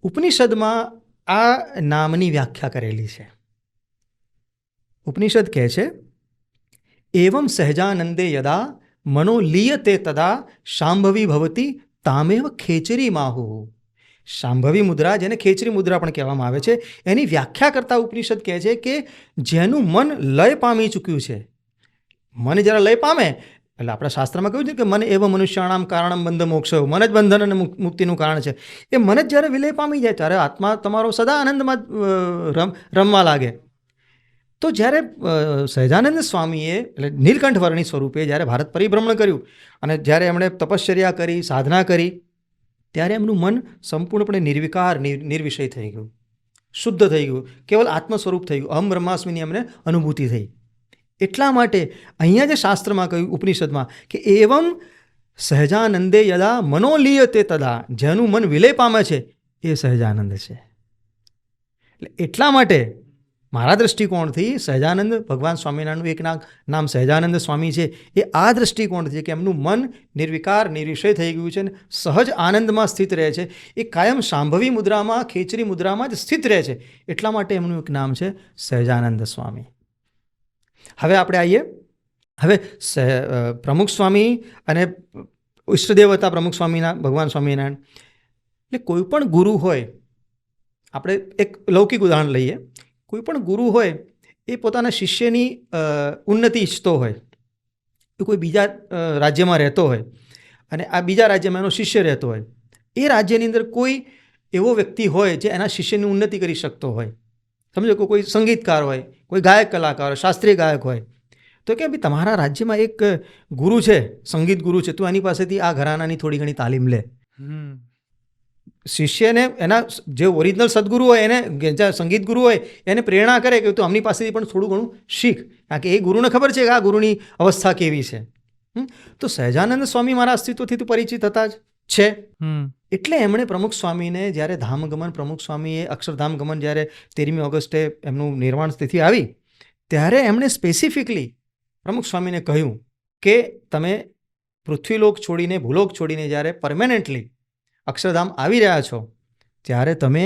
ઉપનિષદમાં આ નામની વ્યાખ્યા કરેલી છે. ઉપનિષદ કહે છે, એવમ સહજાનંદે યદા મનો લીયતે તદા શાંભવી ભવતી તામેવ ખેચરી માહુ. શાંભવી મુદ્રા, જેને ખેચરી મુદ્રા પણ કહેવામાં આવે છે, એની વ્યાખ્યા કરતા ઉપનિષદ કહે છે કે જેનું મન લય પામી ચૂક્યું છે, મન જ્યારે લય પામે, એટલે આપણા શાસ્ત્રમાં કહ્યું છે કે મન એવ મનુષ્યાણામ કારણમ બંધ મોક્ષ, મન જ બંધન અને મુક્તિનું કારણ છે. એ મન જ જ્યારે વિલય પામી જાય ત્યારે આત્મા તમારો સદા આનંદમાં રમવા લાગે. તો જ્યારે સહજાનંદ સ્વામીએ એટલે નીલકંઠ વર્ણી સ્વરૂપે જ્યારે ભારત પરિભ્રમણ કર્યું અને જ્યારે એમણે તપશ્ચર્યા કરી, સાધના કરી, ત્યારે એમનું મન સંપૂર્ણપણે નિર્વિકાર, નિર્વિષય થઈ ગયું, શુદ્ધ થઈ ગયું, કેવલ આત્મ સ્વરૂપ થઈ ગયું, અહમ બ્રહ્માસ્મિની એમને અનુભૂતિ થઈ. એટલા માટે અહીંયા જે શાસ્ત્રમાં કહ્યું ઉપનિષદમાં કે એવમ સહજાનંદે યદા મનોલીયતે તદા, જેનું મન વિલય પામે છે એ સહજાનંદ છે. એટલે એટલા માટે મારા દૃષ્ટિકોણથી સહજાનંદ ભગવાન સ્વામિનારાયણનું એક નામ સહજાનંદ સ્વામી છે. એ આ દૃષ્ટિકોણથી છે કે એમનું મન નિર્વિકાર નિર્વિષય થઈ ગયું છે અને સહજ આનંદમાં સ્થિત રહે છે. એ કાયમ શાંભવી મુદ્રામાં ખેચરી મુદ્રામાં જ સ્થિત રહે છે. એટલા માટે એમનું એક નામ છે સહજાનંદ સ્વામી. હવે આપણે આવીએ. હવે પ્રમુખ સ્વામી અને ઈષ્ટદેવ હતા પ્રમુખ સ્વામીના ભગવાન સ્વામિનારાયણ. એટલે કોઈ પણ ગુરુ હોય, આપણે એક લૌકિક ઉદાહરણ લઈએ. કોઈ પણ ગુરુ હોય એ પોતાના શિષ્યની ઉન્નતિ ઈચ્છતો હોય. એ કોઈ બીજા રાજ્યમાં રહેતો હોય અને આ બીજા રાજ્યમાં એનો શિષ્ય રહેતો હોય. એ રાજ્યની અંદર કોઈ એવો વ્યક્તિ હોય જે એના શિષ્યની ઉન્નતિ કરી શકતો હોય. સમજો કે કોઈ સંગીતકાર હોય, કોઈ ગાયક કલાકાર હોય, શાસ્ત્રીય ગાયક હોય, તો કે ભાઈ તમારા રાજ્યમાં એક ગુરુ છે, સંગીત ગુરુ છે, તું એની પાસેથી આ ઘરાનાની થોડી ઘણી તાલીમ લે. શિષ્યને એના જે ઓરિજિનલ સદગુરુ હોય એને, જે સંગીત ગુરુ હોય એને પ્રેરણા કરે કે તું આમની પાસેથી પણ થોડું ઘણું શીખ, કારણ કે એ ગુરુને ખબર છે કે આ ગુરુની અવસ્થા કેવી છે. તો સહજાનંદ સ્વામી મારા અસ્તિત્વથી તો પરિચિત હતા જ છે. એટલે એમણે પ્રમુખ સ્વામીને જ્યારે ધામગમન, પ્રમુખ સ્વામીએ અક્ષરધામ ગમન જ્યારે 13મી ઓગસ્ટે એમનું નિર્વાણ તિથિ આવી ત્યારે એમણે સ્પેસિફિકલી પ્રમુખ સ્વામીને કહ્યું કે તમે પૃથ્વીલોક છોડીને, ભૂલોક છોડીને જ્યારે પરમેનન્ટલી અક્ષરધામ આવી રહ્યા છો ત્યારે તમે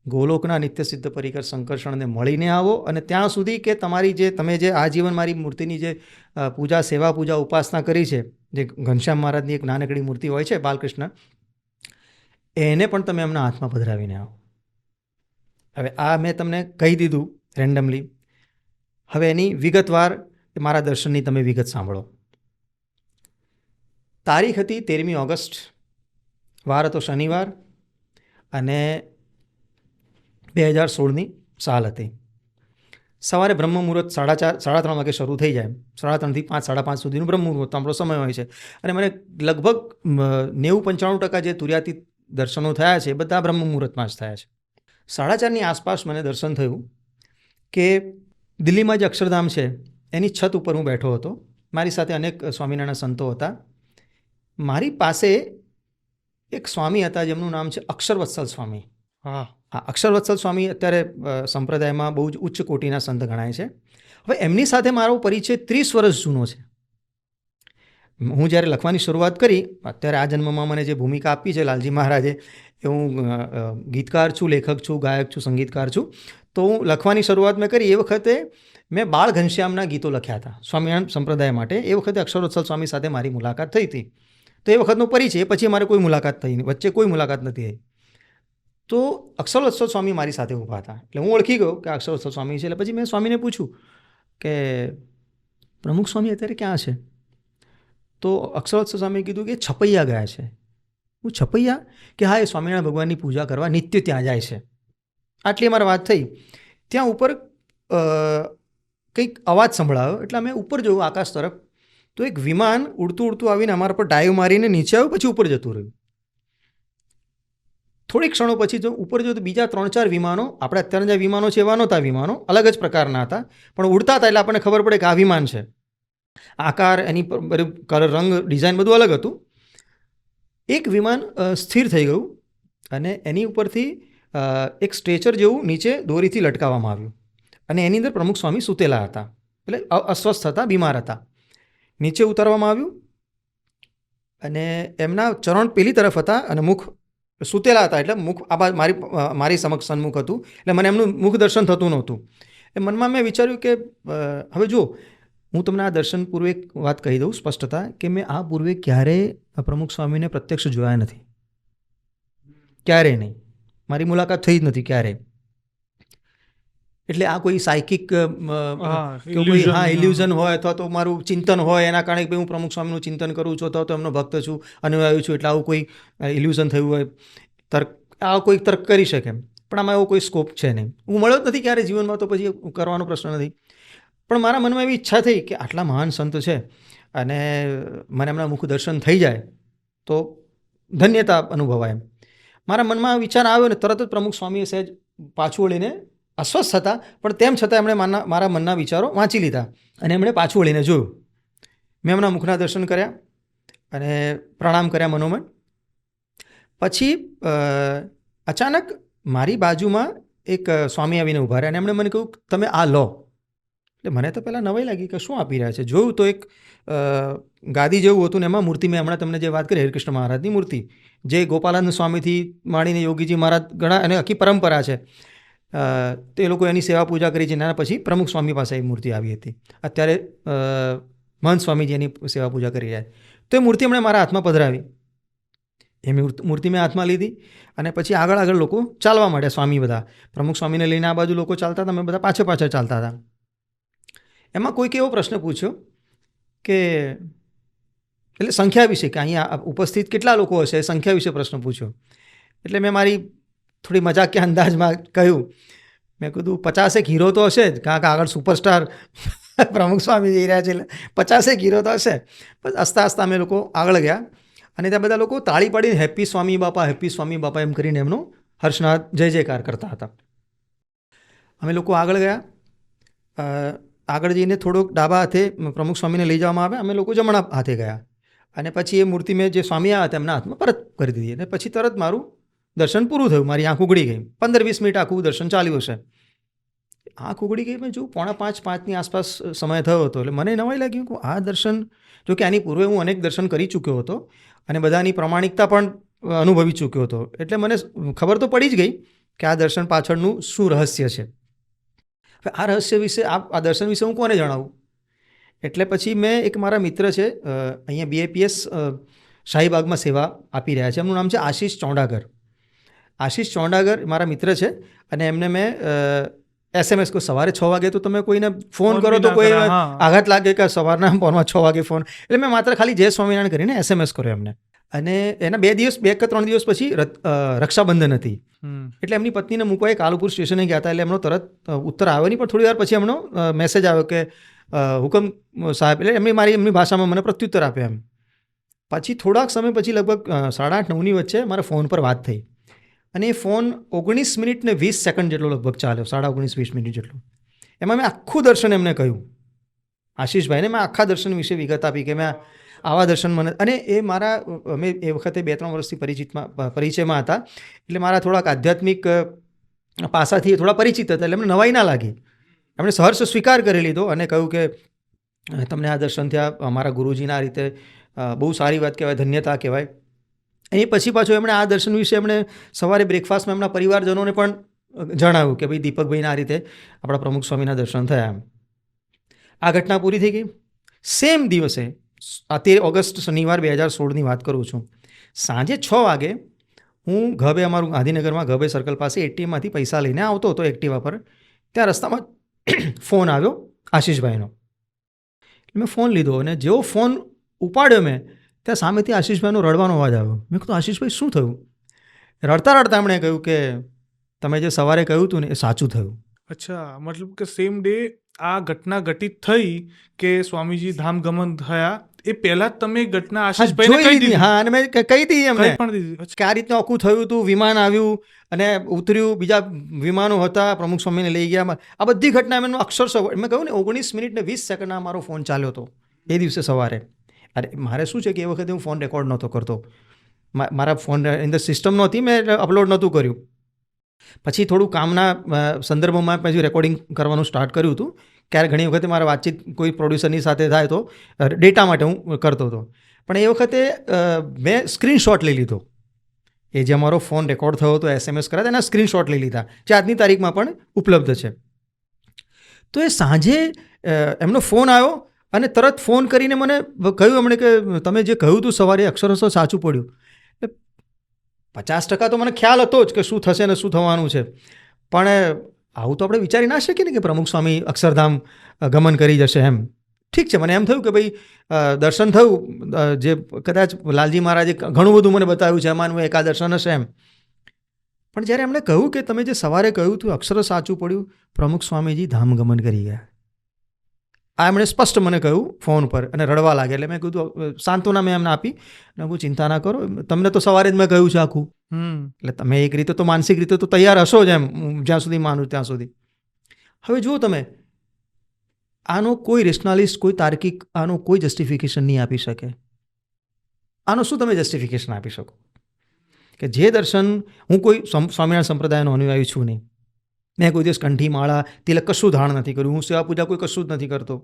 ગોલોકના નિત્યસિદ્ધ પરિકર સંકર્ષણને મળીને આવો અને ત્યાં સુધી કે તમારી જે તમે જે આજીવન મારી મૂર્તિની જે પૂજા, સેવા પૂજા, ઉપાસના કરી છે, જે ઘનશ્યામ મહારાજની એક નાનકડી મૂર્તિ હોય છે બાલકૃષ્ણ, એને પણ તમે એમના હાથમાં પધરાવીને આવો. હવે આ મેં તમને કહી દીધું રેન્ડમલી. હવે એની વિગતવાર મારા દર્શનની તમે વિગત સાંભળો. તારીખ હતી 13મી ઓગસ્ટ, વાર હતો શનિવાર અને 2016ની સાલ હતી. સવારે બ્રહ્મ મુહૂર્ત 3:30 વાગે શરૂ થઈ જાય. 3:30 થી 5, 5:30 સુધીનું બ્રહ્મ મુહૂર્ત આપણો સમય હોય છે. અને મને લગભગ 90-95% જે તુર્યાતીત દર્શનો થયા છે એ બધા બ્રહ્મ મુહૂર્તમાં જ થયા છે. 4:30ની આસપાસ મને દર્શન થયું કે દિલ્હીમાં જે અક્ષરધામ છે એની છત ઉપર હું બેઠો હતો. મારી સાથે અનેક સ્વામિનારાયણ સંતો હતા. મારી પાસે એક સ્વામી હતા જેમનું નામ છે અક્ષરવત્સલ સ્વામી. હા, અક્ષરવત્સલ સ્વામી અત્યારે સંપ્રદાયમાં બહુ જ ઉચ્ચ કોટીના સંત ગણાય છે. હવે એમની સાથે મારો પરિચય 30 વર્ષ જૂનો છે. હું જ્યારે લખવાની શરૂઆત કરી, અત્યારે આ જન્મમાં મને જે ભૂમિકા આપી છે લાલજી મહારાજે, એ હું ગીતકાર છું, લેખક છું, ગાયક છું, સંગીતકાર છું. તો હું લખવાની શરૂઆત મેં કરી એ વખતે મેં બાળ ઘનશ્યામના ગીતો લખ્યા હતા સ્વામિનારાયણ સંપ્રદાય માટે. એ વખતે અક્ષરવત્સલ સ્વામી સાથે મારી મુલાકાત થઈ હતી. તો એ વખતનો પરિચય. એ પછી મારે કોઈ મુલાકાત થઈ નહીં, વચ્ચે કોઈ મુલાકાત નથી થઈ. તો અક્ષરવત્સલ સ્વામી મારી સાથે ઊભા હતા. એટલે હું ઓળખી ગયો કે અક્ષરવત્સલ સ્વામી છે. એટલે પછી મેં સ્વામીને પૂછ્યું કે પ્રમુખ સ્વામી અત્યારે ક્યાં છે? તો અક્ષરવત્સલ સ્વામીએ કીધું કે છપૈયા ગયા છે. હું છપૈયા? કે હા, એ સ્વામિનારાયણ ભગવાનની પૂજા કરવા નિત્ય ત્યાં જાય છે. આટલી અમારી વાત થઈ. ત્યાં ઉપર કંઈક અવાજ સંભળાયો. એટલે અમે ઉપર જોયું આકાશ તરફ, તો એક વિમાન ઉડતું ઉડતું આવીને અમારા પર ડાઈવ મારીને નીચે આવ્યું, પછી ઉપર જતું રહ્યું. થોડીક ક્ષણો પછી જો ઉપર જો તો બીજા 3-4 વિમાનો, આપણે અત્યારે જે વિમાનો છે એવા નહોતા વિમાનો, અલગ જ પ્રકારના હતા, પણ ઉડતા હતા. એટલે આપણને ખબર પડે કે આ વિમાન છે. આકાર, એની બધું કલર, રંગ, ડિઝાઇન બધું અલગ હતું. એક વિમાન સ્થિર થઈ ગયું અને એની ઉપરથી એક સ્ટ્રેચર જેવું નીચે દોરીથી લટકાવવામાં આવ્યું અને એની અંદર પ્રમુખ સ્વામી સૂતેલા હતા. એટલે અસ્વસ્થ હતા, બીમાર હતા. નીચે ઉતારવામાં આવ્યું અને એમના ચરણ પેલી તરફ હતા અને મુખ સૂતેલા હતા. એટલે મુખ આ મારી સમક્ષ સન્મુખ હતું. એટલે મને એમનું મુખ દર્શન થતું નહોતું. એ મનમાં મેં વિચાર્યું કે હવે જો હું તમને આ દર્શન પૂર્વે એક વાત કહી દઉં સ્પષ્ટતા, કે મેં આ પૂર્વે ક્યારેય પ્રમુખ સ્વામીને પ્રત્યક્ષ જોયા નથી, ક્યારેય નહીં. મારી મુલાકાત થઈ જ નથી ક્યારેય. એટલે આ કોઈ સાયકિક ઇલ્યુઝન હોય અથવા તો મારું ચિંતન હોય એના કારણે કે હું પ્રમુખ સ્વામીનું ચિંતન કરું છું અથવા તો એમનો ભક્ત છું, અનુયાયી છું, એટલે આવું કોઈ ઇલ્યુઝન થયું હોય, આ કોઈ તર્ક કરી શકે. પણ આમાં એવો કોઈ સ્કોપ છે નહીં. હું મળ્યો જ નથી ક્યારે જીવનમાં, તો પછી કરવાનો પ્રશ્ન નથી. પણ મારા મનમાં એવી ઈચ્છા થઈ કે આટલા મહાન સંત છે અને મને એમના મુખ દર્શન થઈ જાય તો ધન્યતા અનુભવાય. એમ મારા મનમાં વિચાર આવ્યો ને તરત જ પ્રમુખ સ્વામીએ સહેજ પાછું વળીને, અસ્વસ્થ હતા પણ તેમ છતાં એમણે મારા મનના વિચારો વાંચી લીધા અને એમણે પાછું વળીને જોયું. મેં એમના મુખના દર્શન કર્યા અને પ્રણામ કર્યા મનોમન. પછી અચાનક મારી બાજુમાં એક સ્વામી આવીને ઊભા રહ્યા અને એમણે મને કહ્યું તમે આ લો. એટલે મને તો પહેલાં નવાઈ લાગી કે શું આપી રહ્યા છે. જોયું તો એક ગાદી જેવું હતું ને એમાં મૂર્તિ, મેં હમણાં તમને જે વાત કરી હરિકૃષ્ણ મહારાજની મૂર્તિ, જે ગોપાલાનંદ સ્વામીથી માંડીને યોગીજી મહારાજ ઘણા અને આખી પરંપરા છે, તે લોકો એની સેવા પૂજા કરી છે. એના પછી પ્રમુખ સ્વામી પાસે એ મૂર્તિ આવી હતી. અત્યારે મહંત સ્વામીજી એની સેવા પૂજા કરી રહ્યા છે. તો એ મૂર્તિ એમણે મારા હાથમાં પધરાવી. એ મૂર્તિ મેં હાથમાં લીધી અને પછી આગળ લોકો ચાલવા માંડ્યા. સ્વામી બધા પ્રમુખ સ્વામીને લઈને આ બાજુ લોકો ચાલતા હતા, અમે બધા પાછળ ચાલતા હતા. એમાં કોઈક એવો પ્રશ્ન પૂછ્યો કે એટલે સંખ્યા વિશે, કે અહીંયા ઉપસ્થિત કેટલા લોકો હશે, સંખ્યા વિશે પ્રશ્ન પૂછ્યો. એટલે મેં મારી થોડી મજાકિયા અંદાજમાં કહ્યું, મેં કીધું 50 હીરો તો હશે જ, કારણ કે આગળ સુપરસ્ટાર પ્રમુખ સ્વામી જઈ રહ્યા છે, એટલે 50 હીરો તો હશે. બસ હસતા હસતા અમે લોકો આગળ ગયા અને ત્યાં બધા લોકો તાળી પાડીને હેપી સ્વામી બાપા એમ કરીને એમનો હર્ષનાદ જય જયકાર કરતા હતા. અમે લોકો આગળ ગયા. આગળ જઈને થોડોક ડાબા હાથે પ્રમુખ સ્વામીને લઈ જવામાં આવે, અમે લોકો જમણા હાથે ગયા અને પછી એ મૂર્તિ મેં જે સ્વામી આવ્યા હતા એમના હાથમાં પરત કરી દીધી અને પછી તરત મારું દર્શન પૂરું થયું. મારી આંખ ઉઘડી ગઈ. 15-20 મિનિટ આખું દર્શન ચાલ્યું હશે. આંખ ઉઘડી ગઈ, મેં જોયું 4:45-5ની આસપાસ સમય થયો હતો. એટલે મને નવાઈ લાગ્યું કે આ દર્શન, જો કે આની પૂર્વે હું અનેક દર્શન કરી ચૂક્યો હતો અને બધાની પ્રમાણિકતા પણ અનુભવી ચૂક્યો હતો. એટલે મને ખબર તો પડી જ ગઈ કે આ દર્શન પાછળનું શું રહસ્ય છે. હવે આ રહસ્ય વિશે, આ દર્શન વિશે હું કોને જણાવું? એટલે પછી મેં એક મારા મિત્ર છે, અહીંયા BIPS શાહીબાગમાં સેવા આપી રહ્યા છે, એમનું નામ છે આશીષ ચોંડાગર. આશીષ ચોંડાગર મારા મિત્ર છે અને એમને મેં SMS કોઈ સવારે 6 વાગે, તો તમે કોઈને ફોન કરો તો કોઈ આઘાત લાગે કે સવારના પોરમાં 6 વાગે ફોન, એટલે મેં માત્ર ખાલી જય સ્વામિનારાયણ કરીને SMS કર્યો એમને. અને એના 2 કે 3 દિવસ પછી રક્ષાબંધન હતી. એટલે એમની પત્નીને મૂકવા એ કાલુપુર સ્ટેશને ગયા હતા. એટલે એમનો તરત ઉત્તર આવ્યો નહીં, પણ થોડી વાર પછી એમનો મેસેજ આવ્યો કે હુકમ સાહેબ. એટલે એમની ભાષામાં મને પ્રત્યુત્તર આપ્યો એમ. પછી થોડાક સમય પછી લગભગ 8:30-9ની વચ્ચે મારા ફોન પર વાત થઈ અને એ ફોન 19 મિનિટ ને 20 સેકન્ડ જેટલો લગભગ ચાલ્યો, 19:30-20 મિનિટ જેટલો. એમાં મેં આખું દર્શન એમને કહ્યું, આશીષભાઈને મેં આખા દર્શન વિશે વિગત આપી કે મેં આવા દર્શન મને, અને એ મારા, અમે એ વખતે 2-3 વર્ષથી પરિચયમાં હતા, એટલે મારા થોડાક આધ્યાત્મિક પાસાથી થોડા પરિચિત હતા. એટલે એમને નવાઈ ના લાગી. એમણે સહર્ષ સ્વીકાર કરી લીધો અને કહ્યું કે તમને આ દર્શન થયા, અમારા ગુરુજીના આ રીતે, બહુ સારી વાત કહેવાય, ધન્યતા કહેવાય. એ પછી પાછું એમણે આ દર્શન વિશે એમણે સવારે બ્રેકફાસ્ટમાં એમના પરિવારજનોને પણ જણાવ્યું કે ભાઈ દીપકભાઈને આ રીતે આપણા પ્રમુખ સ્વામીના દર્શન થયા એમ. આ ઘટના પૂરી થઈ ગઈ. સેમ દિવસે, 13 ઓગસ્ટ શનિવાર 2016ની વાત કરું છું, સાંજે 6 વાગે હું ઘબે, અમારું ગાંધીનગરમાં ઘબે સર્કલ પાસે ATMમાંથી પૈસા લઈને આવતો હતો એક્ટિવા પર. ત્યાં રસ્તામાં ફોન આવ્યો આશીષભાઈનો. મેં ફોન લીધો અને જેવો ફોન ઉપાડ્યો મેં, ત્યાં સામેથી આશીષભાઈનો રડવાનો અવાજ આવ્યો. મેં કીધું આશીષભાઈ શું થયું? રડતા એમણે કહ્યું કે તમે જે સવારે કહ્યું હતું ને એ સાચું થયું. અચ્છા, મતલબ કે સેમ ડે આ ઘટના ઘટિત થઈ કે સ્વામીજી ધામ ગમન થયા, એ પહેલા જ તમે ઘટના આશીષભાઈને કહી દીધી? હા, અને મેં કહી દીધી એમને પણ દીધી કે આ રીતનું આખું થયું હતું, વિમાન આવ્યું અને ઉતર્યું, બીજા વિમાનો હતા, પ્રમુખ સ્વામીને લઈ ગયા. આ બધી ઘટના એમને અક્ષરશઃ, મેં કહ્યું ને 19 મિનિટ ને 20 સેકન્ડ મારો ફોન ચાલ્યો હતો એ દિવસે સવારે. અરે મારે શું છે કે એ વખતે હું ફોન રેકોર્ડ નહોતો કરતો, મારા ફોન અંદર સિસ્ટમ નહોતી, મેં અપલોડ નહોતું કર્યું. પછી થોડું કામના સંદર્ભમાં પછી રેકોર્ડિંગ કરવાનું સ્ટાર્ટ કર્યું હતું. ક્યારેક ઘણી વખતે મારે વાતચીત કોઈ પ્રોડ્યુસરની સાથે થાય તો ડેટા માટે હું કરતો હતો. પણ એ વખતે મેં સ્ક્રીનશોટ લઈ લીધો. એ જે અમારો ફોન રેકોર્ડ થયો હતો, SMS કર્યા એના સ્ક્રીનશોટ લઈ લીધા, જે આજની તારીખમાં પણ ઉપલબ્ધ છે. તો એ સાંજે એમનો ફોન આવ્યો અને તરત ફોન કરીને મને કહ્યું એમણે કે તમે જે કહ્યું હતું સવારે અક્ષરશઃ સાચું પડ્યું. 50% તો મને ખ્યાલ હતો જ કે શું થશે ને શું થવાનું છે, પણ આવું તો આપણે વિચારી ના શકીએ ને કે પ્રમુખ સ્વામી અક્ષરધામ ગમન કરી જશે એમ. ઠીક છે, મને એમ થયું કે ભાઈ દર્શન થયું, જે કદાચ લાલજી મહારાજે ઘણું બધું મને બતાવ્યું છે, એમાંનું એકા દર્શન હશે એમ. પણ જ્યારે એમણે કહ્યું કે તમે જે સવારે કહ્યું હતું અક્ષર સાચું પડ્યું, પ્રમુખ સ્વામીજી ધામ ગમન કરી ગયા, આ એમણે સ્પષ્ટ મને કહ્યું ફોન પર અને રડવા લાગે. એટલે મેં કીધું, સાંત્વના મેં એમને આપી, અને હું ચિંતા ના કરો, તમને તો સવારે જ મેં કહ્યું છે આખું. એટલે તમે એક રીતે તો માનસિક રીતે તો તૈયાર હશો જ એમ, જ્યાં સુધી માનું ત્યાં સુધી. હવે જુઓ તમે, આનો કોઈ રેશનાલિસ્ટ, કોઈ તાર્કિક આનો કોઈ જસ્ટિફિકેશન નહીં આપી શકે. આનો શું તમે જસ્ટિફિકેશન આપી શકો કે જે દર્શન, હું કોઈ સ્વામિનારાયણ સંપ્રદાયનો અનુયાયી છું નહીં, મેં કોઈ દિવસ કંઠી માળા તિલક કશું ધારણ નથી કર્યું, હું સેવા પૂજા કોઈ કશું જ નથી કરતો.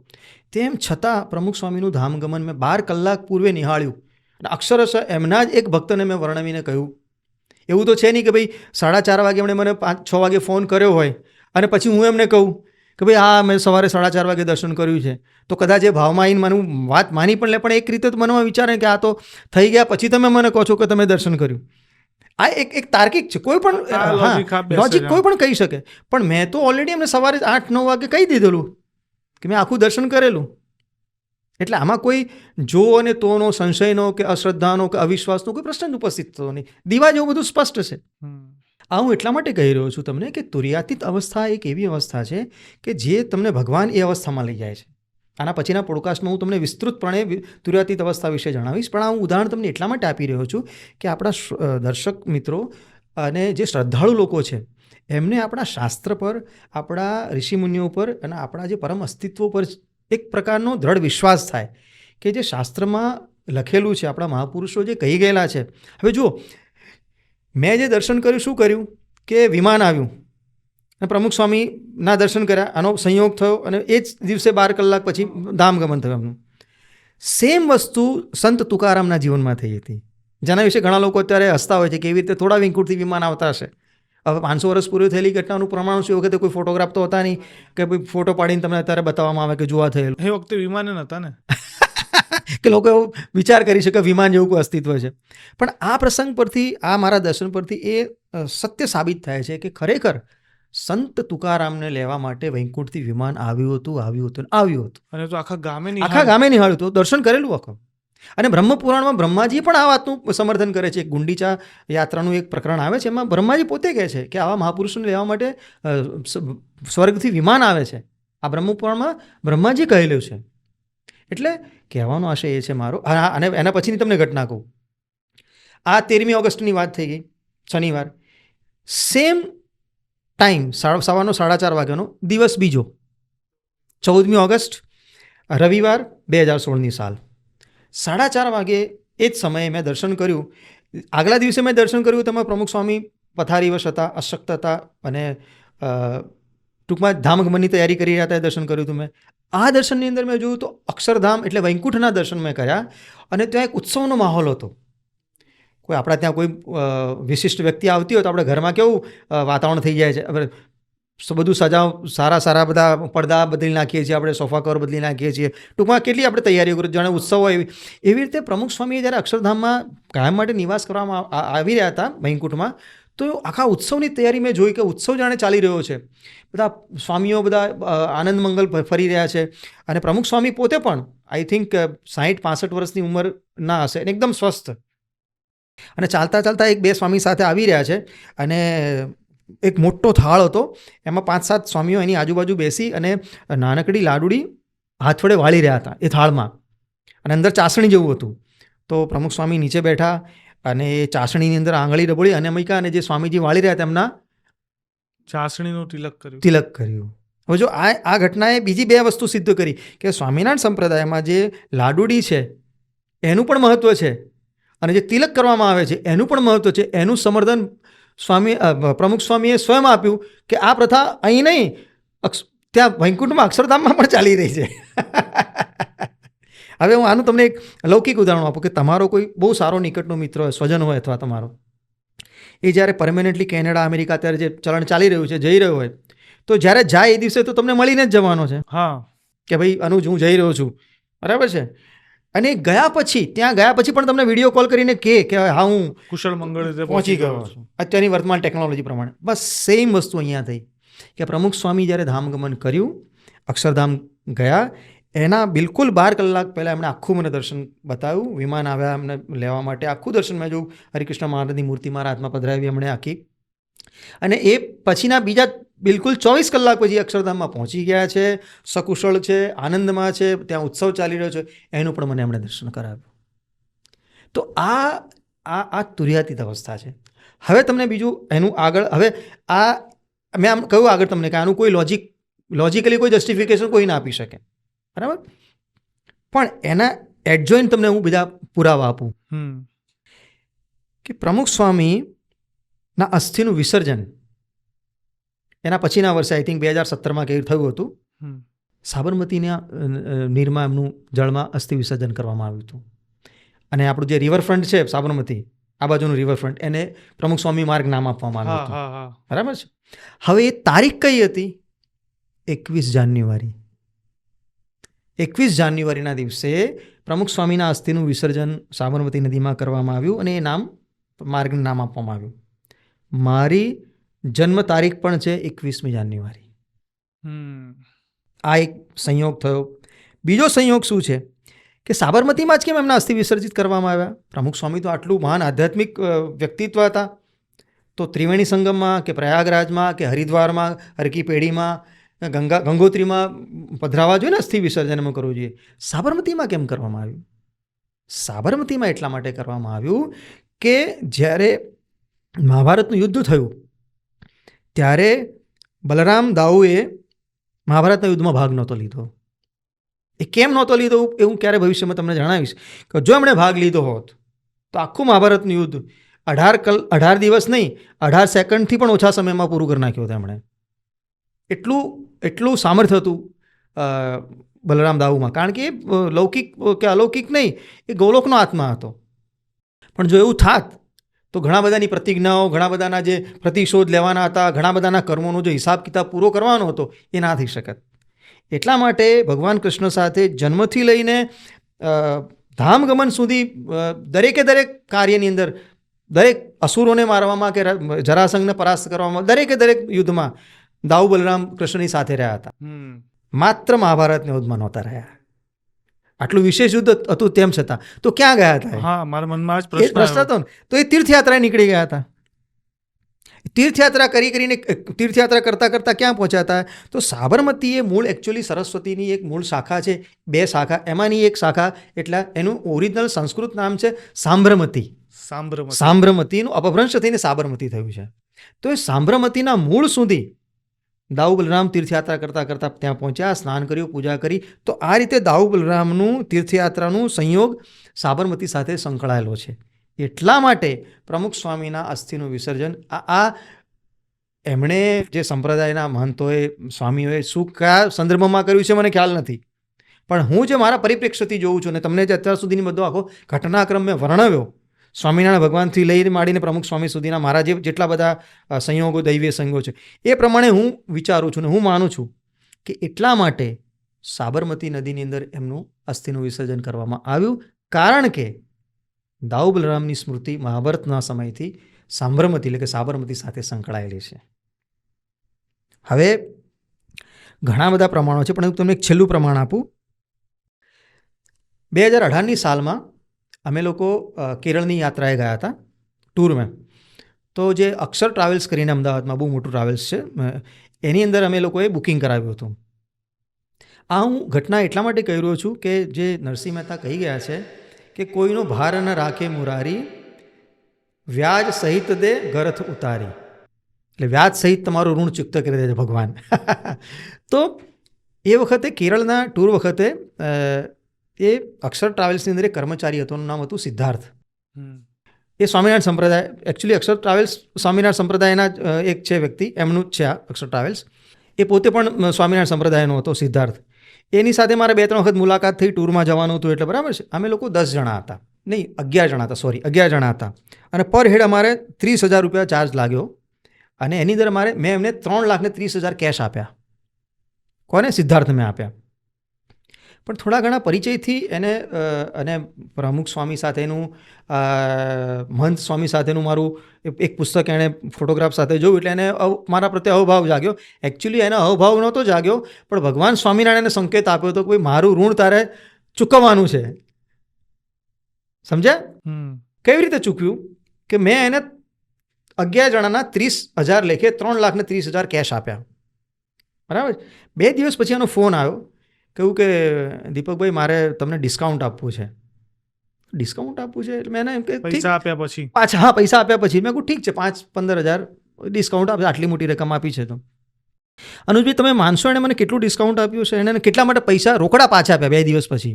તેમ છતાં પ્રમુખ સ્વામીનું ધામગમન મેં 12 કલાક પૂર્વે નિહાળ્યું અને અક્ષરશઃ એમના જ એક ભક્તને મેં વર્ણવીને કહ્યું. એવું તો છે નહીં કે ભાઈ 4:30 વાગે એમણે મને 5-6 વાગે ફોન કર્યો હોય અને પછી હું એમને કહું કે ભાઈ હા મેં સવારે 4:30 વાગે દર્શન કર્યું છે. તો કદાચ એ ભાવમાં આવીને મને વાત માની પણ લે, પણ એક રીતે તો મનમાં વિચારે કે આ તો થઈ ગયા પછી તમે મને કહો છો કે તમે દર્શન કર્યું. આ એક તાર્કિક છે, કોઈ પણ લોજિક કોઈ પણ કહી શકે. પણ મેં તો ઓલરેડી એમને સવારે 8-9 વાગે કહી દીધેલું કે મેં આખું દર્શન કરેલું. એટલે આમાં કોઈ જો અને તોનો, સંશયનો કે અશ્રદ્ધાનો કે અવિશ્વાસનો કોઈ પ્રશ્ન જ ઉપસ્થિત થતો નહીં. દીવા જેવું બધું સ્પષ્ટ છે. આ હું એટલા માટે કહી રહ્યો છું તમને કે તુર્યાતીત અવસ્થા એક એવી અવસ્થા છે કે જે તમને ભગવાન એ અવસ્થામાં લઈ જાય છે. આના પછીના પોડકાસ્ટમાં હું તમને વિસ્તૃતપણે તુર્યાતીત અવસ્થા વિશે જણાવીશ, પણ આ હું ઉદાહરણ તમને એટલા માટે આપી રહ્યો છું કે આપણા દર્શક મિત્રો અને જે શ્રદ્ધાળુ લોકો છે એમને આપણા શાસ્ત્ર પર, આપણા ઋષિમુનિઓ પર અને આપણા જે પરમ અસ્તિત્વ પર એક પ્રકારનો દ્રઢ વિશ્વાસ થાય કે જે શાસ્ત્રમાં લખેલું છે, આપણા મહાપુરુષો જે કહી ગયેલા છે. હવે જુઓ, મેં જે દર્શન કર્યું, શું કર્યું કે વિમાન આવ્યું અને પ્રમુખ સ્વામીના દર્શન કર્યા, આનો સંયોગ થયો અને એ જ દિવસે 12 કલાક પછી ધામગમન થયું એમનું. સેમ વસ્તુ સંત તુકારામના જીવનમાં થઈ હતી, જેના વિશે ઘણા લોકો અત્યારે હસતા હોય છે કે એવી રીતે થોડા વેંકુટથી વિમાન આવતા હશે. હવે 500 વર્ષ પૂરી થયેલી ઘટનાનું પ્રમાણ શું? એ વખતે કોઈ ફોટોગ્રાફ તો હતા નહીં કે ભાઈ ફોટો પાડીને તમને અત્યારે બતાવવામાં આવે કે જોવા થયેલું. એ વખતે વિમાન નહોતા ને કે લોકો એવો વિચાર કરી શકે વિમાન જેવું કોઈ અસ્તિત્વ છે. પણ આ પ્રસંગ પરથી, આ મારા દર્શન પરથી એ સત્ય સાબિત થાય છે કે ખરેખર સંત તુકારામને લેવા માટે વૈકુંઠથી વિમાન આવ્યું હતું. અને તો આખા ગામે નિહાળ્યું હતું, દર્શન કરેલું આખું. અને બ્રહ્મપુરાણમાં બ્રહ્માજી પણ આ વાતનું સમર્થન કરે છે. ગુંડીચા યાત્રાનું એક પ્રકરણ આવે છે, એમાં બ્રહ્માજી પોતે કહે છે કે આવા મહાપુરુષોને લેવા માટે સ્વર્ગથી વિમાન આવે છે. આ બ્રહ્મપુરાણમાં બ્રહ્માજી કહેલું છે. એટલે કહેવાનો આશય એ છે મારો. અને એના પછીની તમને ઘટના કહું. આ 13મી ઓગસ્ટની વાત થઈ ગઈ, શનિવાર. સેમ ટાઈમ, સવારનો 4:30 વાગ્યાનો, દિવસ બીજો 14મી ઓગસ્ટ, રવિવાર, 2016ની સાલ. 4:30 વાગે એ જ સમયે મેં દર્શન કર્યું. આગલા દિવસે મેં દર્શન કર્યું તેમાં પ્રમુખ સ્વામી પથારીવશ હતા, અશક્ત હતા અને ટૂંકમાં ધામગમનની તૈયારી કરી રહ્યા હતા. દર્શન કર્યું હતું મેં. આ દર્શનની અંદર મેં જોયું તો અક્ષરધામ એટલે વૈકુંઠના દર્શન મેં કર્યા અને ત્યાં એક ઉત્સવનો માહોલ હતો. કોઈ આપણા ત્યાં કોઈ વિશિષ્ટ વ્યક્તિ આવતી હોય તો આપણે ઘરમાં કેવું વાતાવરણ થઈ જાય છે. હવે બધું સારા બધા પડદા બદલી નાખીએ છીએ, આપણે સોફા કવર બદલી નાખીએ છીએ. ટૂંકમાં કેટલી આપણે તૈયારીઓ કરીએ, જાણે ઉત્સવ હોય એવી રીતે પ્રમુખ સ્વામીએ જ્યારે અક્ષરધામમાં કાયમ માટે નિવાસ કરવામાં આવી રહ્યા હતા વૈકુંઠમાં, તો આખા ઉત્સવની તૈયારી મેં જોઈ કે ઉત્સવ જાણે ચાલી રહ્યો છે. બધા સ્વામીઓ બધા આનંદ મંગલ ફરી રહ્યા છે અને પ્રમુખ સ્વામી પોતે પણ આઈ થિંક 60-65 વર્ષની ઉંમરના હશે, એકદમ સ્વસ્થ. અને ચાલતા એક બે સ્વામી સાથે આવી રહ્યા છે અને એક મોટો થાળ હતો, એમાં 5-7 સ્વામીઓ એની આજુબાજુ બેસી અને નાનકડી લાડુડી હાથ વડે વાળી રહ્યા હતા એ થાળમાં, અને અંદર ચાસણી જેવું હતું. તો પ્રમુખ સ્વામી નીચે બેઠા અને એ ચાસણીની અંદર આંગળી ડબોળી અને મૂક્યા અને જે સ્વામીજી વાળી રહ્યા હતા એમના ચાસણીનું તિલક કર્યું. હવે જો આ ઘટનાએ બીજી 2 વસ્તુ સિદ્ધ કરી કે સ્વામિનારાયણ સંપ્રદાયમાં જે લાડુડી છે એનું પણ મહત્ત્વ છે અને જે તિલક કરવામાં આવે છે એનું પણ મહત્ત્વ છે. એનું સમર્થન પ્રમુખ સ્વામીએ સ્વયં આપ્યું કે આ પ્રથા અહીં નહીં, ત્યાં વૈકુંઠમાં અક્ષરધામમાં પણ ચાલી રહી છે. હવે હું આનું તમને એક લૌકિક ઉદાહરણ આપું કે તમારો કોઈ બહુ સારો નિકટનો મિત્ર હોય, સ્વજન હોય અથવા તમારો, એ જ્યારે પરમેનન્ટલી કેનેડા, અમેરિકા અત્યારે જે ચલણ ચાલી રહ્યું છે, જઈ રહ્યો હોય, તો જ્યારે જાય એ દિવસે તો તમને મળીને જ જવાનો છે. હા, કે ભાઈ અનુજ હું જઈ રહ્યો છું, બરાબર છે. અને ત્યાં ગયા પછી પણ તમને વિડીયો કોલ કરીને કે હા હું કુશળ મંગળ રીતે પહોંચી ગયો છું અત્યારની વર્તમાન ટેકનોલોજી પ્રમાણે. બસ સેમ વસ્તુ અહીંયા થઈ કે પ્રમુખ સ્વામી જ્યારે ધામગમન કર્યું, અક્ષરધામ ગયા, એના બિલકુલ 12 કલાક પહેલાં એમણે આખું મને દર્શન બતાવ્યું. વિમાન આવ્યા એમને લેવા માટે, આખું દર્શન મેં જોયું. હરિકૃષ્ણ મહારાજની મૂર્તિ મારા હાથમાં પધરાવી એમણે આખી. અને એ પછીના બીજા બિલકુલ 24 કલાક પછી અક્ષરધામમાં પહોંચી ગયા છે, સકુશળ છે, આનંદમાં છે, ત્યાં ઉત્સવ ચાલી રહ્યો છે, એનું પણ મને એમણે દર્શન કરાવ્યું. તો આ તુર્યાતીત અવસ્થા છે. હવે તમને બીજું એનું આગળ, હવે આ મેં આમ કહ્યું આગળ તમને કે આનું કોઈ લોજિકલી કોઈ જસ્ટિફિકેશન કોઈ ના આપી શકે, બરાબર. પણ એના એડજોઇન્ટ તમને હું બીજા પુરાવા આપું કે પ્રમુખ સ્વામીના અસ્થિનું વિસર્જન એના પછીના વર્ષે આઈ થિંક 2017માં કંઈ થયું હતું. હમ. સાબરમતીના નીરમાં એમનું જળમાં અસ્થિ વિસર્જન કરવામાં આવ્યું હતું. અને આપણું જે રિવરફ્રન્ટ છે સાબરમતી, આ બાજુનું રિવરફ્રન્ટ, એને પ્રમુખ સ્વામી માર્ગ નામ આપવામાં આવ્યું હા હતું. હા હા. બરાબર છે. હવે એ તારીખ કઈ હતી? 21 જાન્યુઆરી. 21 જાન્યુઆરીના દિવસે પ્રમુખ સ્વામીના અસ્થિનું વિસર્જન સાબરમતી નદીમાં કરવામાં આવ્યું અને એ માર્ગનું નામ આપવામાં આવ્યું. મારી જન્મ તારીખ પણ છે 21મી જાન્યુઆરી. હમ. આ એક સંયોગ થયો. બીજો સંયોગ શું છે કે સાબરમતીમાં જ કેમ એમના અસ્થિ વિસર્જિત કરવામાં આવ્યા? પ્રમુખ સ્વામી તો આટલું મહાન આધ્યાત્મિક વ્યક્તિત્વ હતા, તો ત્રિવેણી સંગમમાં કે પ્રયાગરાજમાં કે હરિદ્વારમાં, હરકી પેઢીમાં, ગંગોત્રીમાં પધરાવા જોઈએ ને, અસ્થિ વિસર્જન એમાં કરવું જોઈએ. સાબરમતીમાં કેમ કરવામાં આવ્યું? સાબરમતીમાં એટલા માટે કરવામાં આવ્યું કે જ્યારે મહાભારતનું યુદ્ધ થયું ત્યારે બલરામ દાઉએ મહાભારતના યુદ્ધમાં ભાગ નહોતો લીધો. એ કેમ નહોતો લીધો એવું ક્યારે ભવિષ્યમાં તમને જણાવીશ. કે જો એમણે ભાગ લીધો હોત તો આખું મહાભારતનું યુદ્ધ 18 દિવસ નહીં, 18 સેકન્ડથી પણ ઓછા સમયમાં પૂરું કરી નાખ્યું હતું એમણે. એટલું સામર્થ્ય હતું બલરામ દાઉમાં, કારણ કે એ લૌકિક કે અલૌકિક નહીં, એ ગૌલોકનો આત્મા હતો. પણ જો એવું થાત તો ઘણા બધાની પ્રતિજ્ઞાઓ, ઘણા બધાના જે પ્રતિશોધ લેવાના હતા, ઘણા બધાના કર્મોનો જે હિસાબ કિતાબ પૂરો કરવાનો હતો, એ ના થઈ શકત. એટલા માટે ભગવાન કૃષ્ણ સાથે જન્મથી લઈને ધામગમન સુધી દરેકે દરેક કાર્યની અંદર, દરેક અસુરોને મારવામાં કે જરાસંઘને પરાસ્ત કરવામાં, દરેકે દરેક યુદ્ધમાં દાઉ બલરામ કૃષ્ણની સાથે રહ્યા હતા. માત્ર મહાભારતના યુદ્ધમાં નહોતા રહ્યા. આટલું વિશેષ યુદ્ધ હતું તેમ છતાં તો ક્યાં ગયા હતા? હા, મારા મનમાં જ એ પ્રશ્ન પ્રશ્ન હતો ને. તો એ તીર્થયાત્રાએ નીકળી ગયા હતા. તીર્થયાત્રા કરતાં કરતાં ક્યાં પહોંચ્યા હતા? તો સાબરમતી એ મૂળ એકચ્યુઅલી સરસ્વતીની એક મૂળ શાખા છે, 2 શાખા, એમાંની એક શાખા, એટલે એનું ઓરિજિનલ સંસ્કૃત નામ છે સાંભ્રમતી. સાંભ્રમતીનું અપભ્રંશ થઈને સાબરમતી થયું છે. તો એ સાંભ્રમતીના મૂળ સુધી દાઉ બલરામ તીર્થયાત્રા કરતાં કરતાં ત્યાં પહોંચ્યા, સ્નાન કર્યું, પૂજા કરી. તો આ રીતે દાઉ બલરામનું તીર્થયાત્રાનું સંયોગ સાબરમતી સાથે સંકળાયેલો છે. એટલા માટે પ્રમુખ સ્વામીના અસ્થિનું વિસર્જન એમણે જે સંપ્રદાયના મહંતોએ, સ્વામીઓએ કયા સંદર્ભમાં કર્યું છે મને ખ્યાલ નથી, પણ હું જે મારા પરિપ્રેક્ષ્યથી જોઉં છું ને તમને જે અત્યાર સુધીની બધો આખો ઘટનાક્રમ મેં વર્ણવ્યો, સ્વામિનારાયણ ભગવાનથી લઈને માંડીને પ્રમુખ સ્વામી સુધીના મારા જેટલા બધા સંયોગો, દૈવીય સંયોગો છે, એ પ્રમાણે હું વિચારું છું ને હું માનું છું કે એટલા માટે સાબરમતી નદીની અંદર એમનું અસ્થિનું વિસર્જન કરવામાં આવ્યું, કારણ કે દાઉ બલરામની સ્મૃતિ મહાભારતના સમયથી સાંભ્રમતી એટલે કે સાબરમતી સાથે સંકળાયેલી છે. હવે ઘણા બધા પ્રમાણો છે, પણ હું તમને એક છેલ્લું પ્રમાણ આપું. 2018ની સાલમાં અમે લોકો કેરળની યાત્રાએ ગયા હતા ટૂરમાં. તો જે અક્ષર ટ્રાવેલ્સ કરીને અમદાવાદમાં બહુ મોટું ટ્રાવેલ્સ છે, એની અંદર અમે લોકોએ બુકિંગ કરાવ્યું હતું. આ હું ઘટના એટલા માટે કહી રહ્યો છું કે જે નરસિંહ મહેતા કહી ગયા છે કે કોઈનો ભાર ન રાખે મુરારી, વ્યાજ સહિત દે ગરથ ઉતારી. એટલે વ્યાજ સહિત તમારું ઋણ ચૂકત કરી દે છે ભગવાન. તો એ વખતે કેરળના ટૂર વખતે એ અક્ષર ટ્રાવેલ્સની અંદર એક કર્મચારી હતો, એનું નામ હતું સિદ્ધાર્થ. એ સ્વામિનારાયણ સંપ્રદાય, એકચ્યુઅલી અક્ષર ટ્રાવેલ્સ સ્વામિનારાયણ સંપ્રદાયના એક છે વ્યક્તિ, એમનું જ છે આ અક્ષર ટ્રાવેલ્સ. એ પોતે પણ સ્વામિનારાયણ સંપ્રદાયનો હતો સિદ્ધાર્થ. એની સાથે મારે 2-3 વખત મુલાકાત થઈ, ટૂરમાં જવાનું હતું એટલે, બરાબર છે. અમે લોકો 10 જણા હતા, નહીં 11 જણા હતા. અને પર હેડ અમારે 30,000 રૂપિયા ચાર્જ લાગ્યો. અને એની અંદર મેં એમને 3,30,000 કેશ આપ્યા. કોને? સિદ્ધાર્થ મેં આપ્યા. પણ થોડા ઘણા પરિચયથી એને અને પ્રમુખ સ્વામી સાથેનું, મહંત સ્વામી સાથેનું મારું એક પુસ્તક એણે ફોટોગ્રાફ સાથે જોયું, એટલે એને મારા પ્રત્યે અહોભાવ જાગ્યો. એકચ્યુઅલી એને અહોભાવ નહોતો જાગ્યો, પણ ભગવાન સ્વામિનારાયણે સંકેત આપ્યો હતો કે ભાઈ મારું ઋણ તારે ચૂકવવાનું છે. સમજ્યા? કેવી રીતે ચૂકવ્યું? કે મેં એને 11 જણાના 30,000 લેખે 3,30,000 કેશ આપ્યા. બરાબર. 2 દિવસ પછી એનો ફોન આવ્યો, કહ્યું કે દીપકભાઈ મારે તમને ડિસ્કાઉન્ટ આપવું છે. ડિસ્કાઉન્ટ આપવું છે એટલે મેં એમ કે પૈસા આપ્યા પછી પાછા, હા પૈસા આપ્યા પછી મેં કહ્યું ઠીક છે, 5-15,000 ડિસ્કાઉન્ટ આપશે, આટલી મોટી રકમ આપી છે. તો અનુજભાઈ તમે માનશો એણે મને કેટલું ડિસ્કાઉન્ટ આપ્યું છે? એને કેટલા માટે પૈસા રોકડા પાછા આપ્યા 2 દિવસ પછી?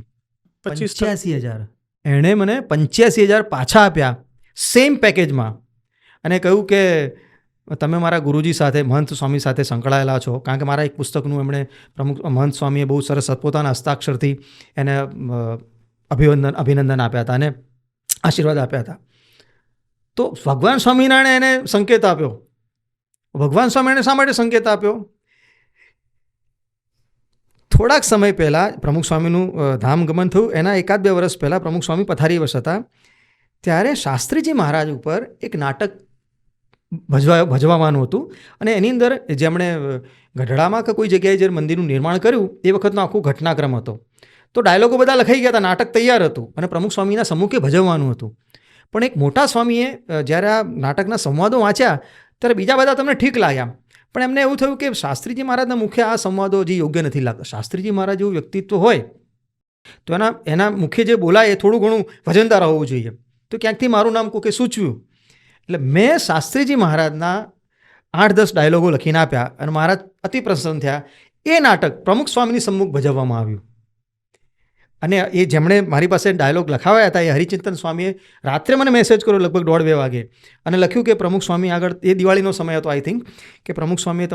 85,000. એણે મને 85,000 પાછા આપ્યા સેમ પેકેજમાં, અને કહ્યું કે તમે મારા ગુરુજી સાથે મહંત સ્વામી સાથે સંકળાયેલા છો, કારણ કે મારા એક પુસ્તકનું એમણે મહંત સ્વામીએ બહુ સરસ પોતાના હસ્તાક્ષરથી એને અભિનંદન આપ્યા હતા અને આશીર્વાદ આપ્યા હતા. તો ભગવાન સ્વામિનારાયણે એને સંકેત આપ્યો. ભગવાન સ્વામિનારાયણે શા માટે સંકેત આપ્યો? થોડાક સમય પહેલાં પ્રમુખ સ્વામીનું ધામગમન થયું, એના 1-2 વર્ષ પહેલાં પ્રમુખ સ્વામી પથારીવશ હતા. ત્યારે શાસ્ત્રીજી મહારાજ ઉપર એક નાટક ભજવવાનું હતું અને એની અંદર જેમણે ગઢડામાં કે કોઈ જગ્યાએ જે મંદિરનું નિર્માણ કર્યું એ વખતનો આખું ઘટનાક્રમ હતો. તો ડાયલોગો બધા લખાઈ ગયા હતા, નાટક તૈયાર હતું અને પ્રમુખ સ્વામીના સમ્મુખે ભજવવાનું હતું. પણ એક મોટા સ્વામીએ જ્યારે આ નાટકના સંવાદો વાંચ્યા ત્યારે બીજા બધા તમને ઠીક લાગ્યા, પણ એમને એવું થયું કે શાસ્ત્રીજી મહારાજના મુખે આ સંવાદો જે યોગ્ય નથી લાગતા. શાસ્ત્રીજી મહારાજ જેવું વ્યક્તિત્વ હોય તો એના મુખે જે બોલાય એ થોડું ઘણું વજનદાર હોવું જોઈએ. તો ક્યાંકથી મારું નામ કોકે સૂચવ્યું, એટલે મેં શાસ્ત્રીજી મહારાજના 8-10 ડાયલોગો લખીને આપ્યા અને મહારાજ અતિ પ્રસન્ન થયા. એ નાટક પ્રમુખ સ્વામીની સમ્મુખ ભજવવામાં આવ્યું અને એ જેમણે મારી પાસે ડાયલોગ લખાવ્યા હતા એ હરિચિંતન સ્વામીએ રાત્રે મને મેસેજ કર્યો લગભગ 1:30 વાગે અને લખ્યું કે પ્રમુખ સ્વામી આગળ, એ દિવાળીનો સમય હતો આઈ થિંક, કે પ્રમુખ સ્વામીએ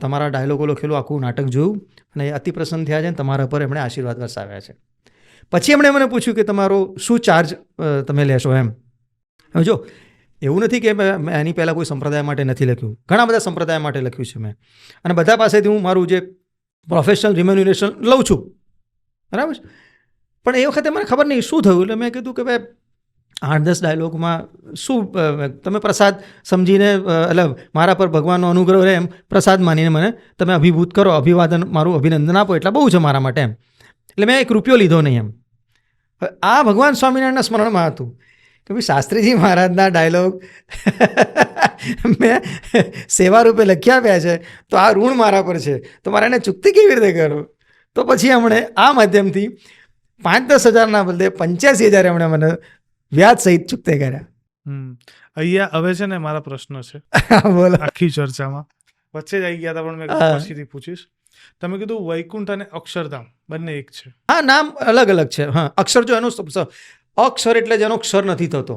તમારા ડાયલોગો લખેલું આખું નાટક જોયું અને એ અતિ પ્રસન્ન થયા છે અને તમારા પર એમણે આશીર્વાદ વરસાવ્યા છે. પછી એમણે મને પૂછ્યું કે તમારો શું ચાર્જ તમે લેશો એમ. હવે જો એવું નથી કે મેં એની પહેલાં કોઈ સંપ્રદાય માટે નથી લખ્યું, ઘણા બધા સંપ્રદાય માટે લખ્યું છે મેં અને બધા પાસેથી હું મારું જે પ્રોફેશનલ રિમ્યુનરેશન લઉં છું, બરાબર છે. પણ એ વખતે મને ખબર નહીં શું થયું, એટલે મેં કીધું કે ભાઈ 8-10 ડાયલોગમાં શું તમે પ્રસાદ સમજીને, એટલે મારા પર ભગવાનનો અનુગ્રહ રહે એમ પ્રસાદ માનીને મને તમે અભિભૂત કરો, અભિવાદન, મારું અભિનંદન આપો, એટલા બહુ છે મારા માટે એમ. એટલે મેં 1 રૂપિયો લીધો નહીં એમ. આ ભગવાન સ્વામિનારાયણના સ્મરણમાં હતું કે ભાઈ શાસ્ત્રીજી મહારાજના ડાયલોગ મેં સેવા રૂપે લખી આપ્યા છે, તો આ ઋણ મારા પર છે, તો મારે એને ચૂકતી કેવી રીતે કરું? તો પછી એમણે આ માધ્યમથી 5-10 હજારના બદલે 85,000 એમણે મને વ્યાજ સહિત ચૂકતે કર્યા. અહીંયા હવે છે ને મારા પ્રશ્ન છે બોલો. આખી ચર્ચામાં વચ્ચે જ આવી ગયા હતા, પણ મેં પછીથી પૂછીશ. તમે કીધું વૈકુંઠ અને અક્ષરધામ બંને એક છે. હા, નામ અલગ અલગ છે. હા, અક્ષર જો એનો અક્ષર એટલે જેનો ક્ષર નથી થતો,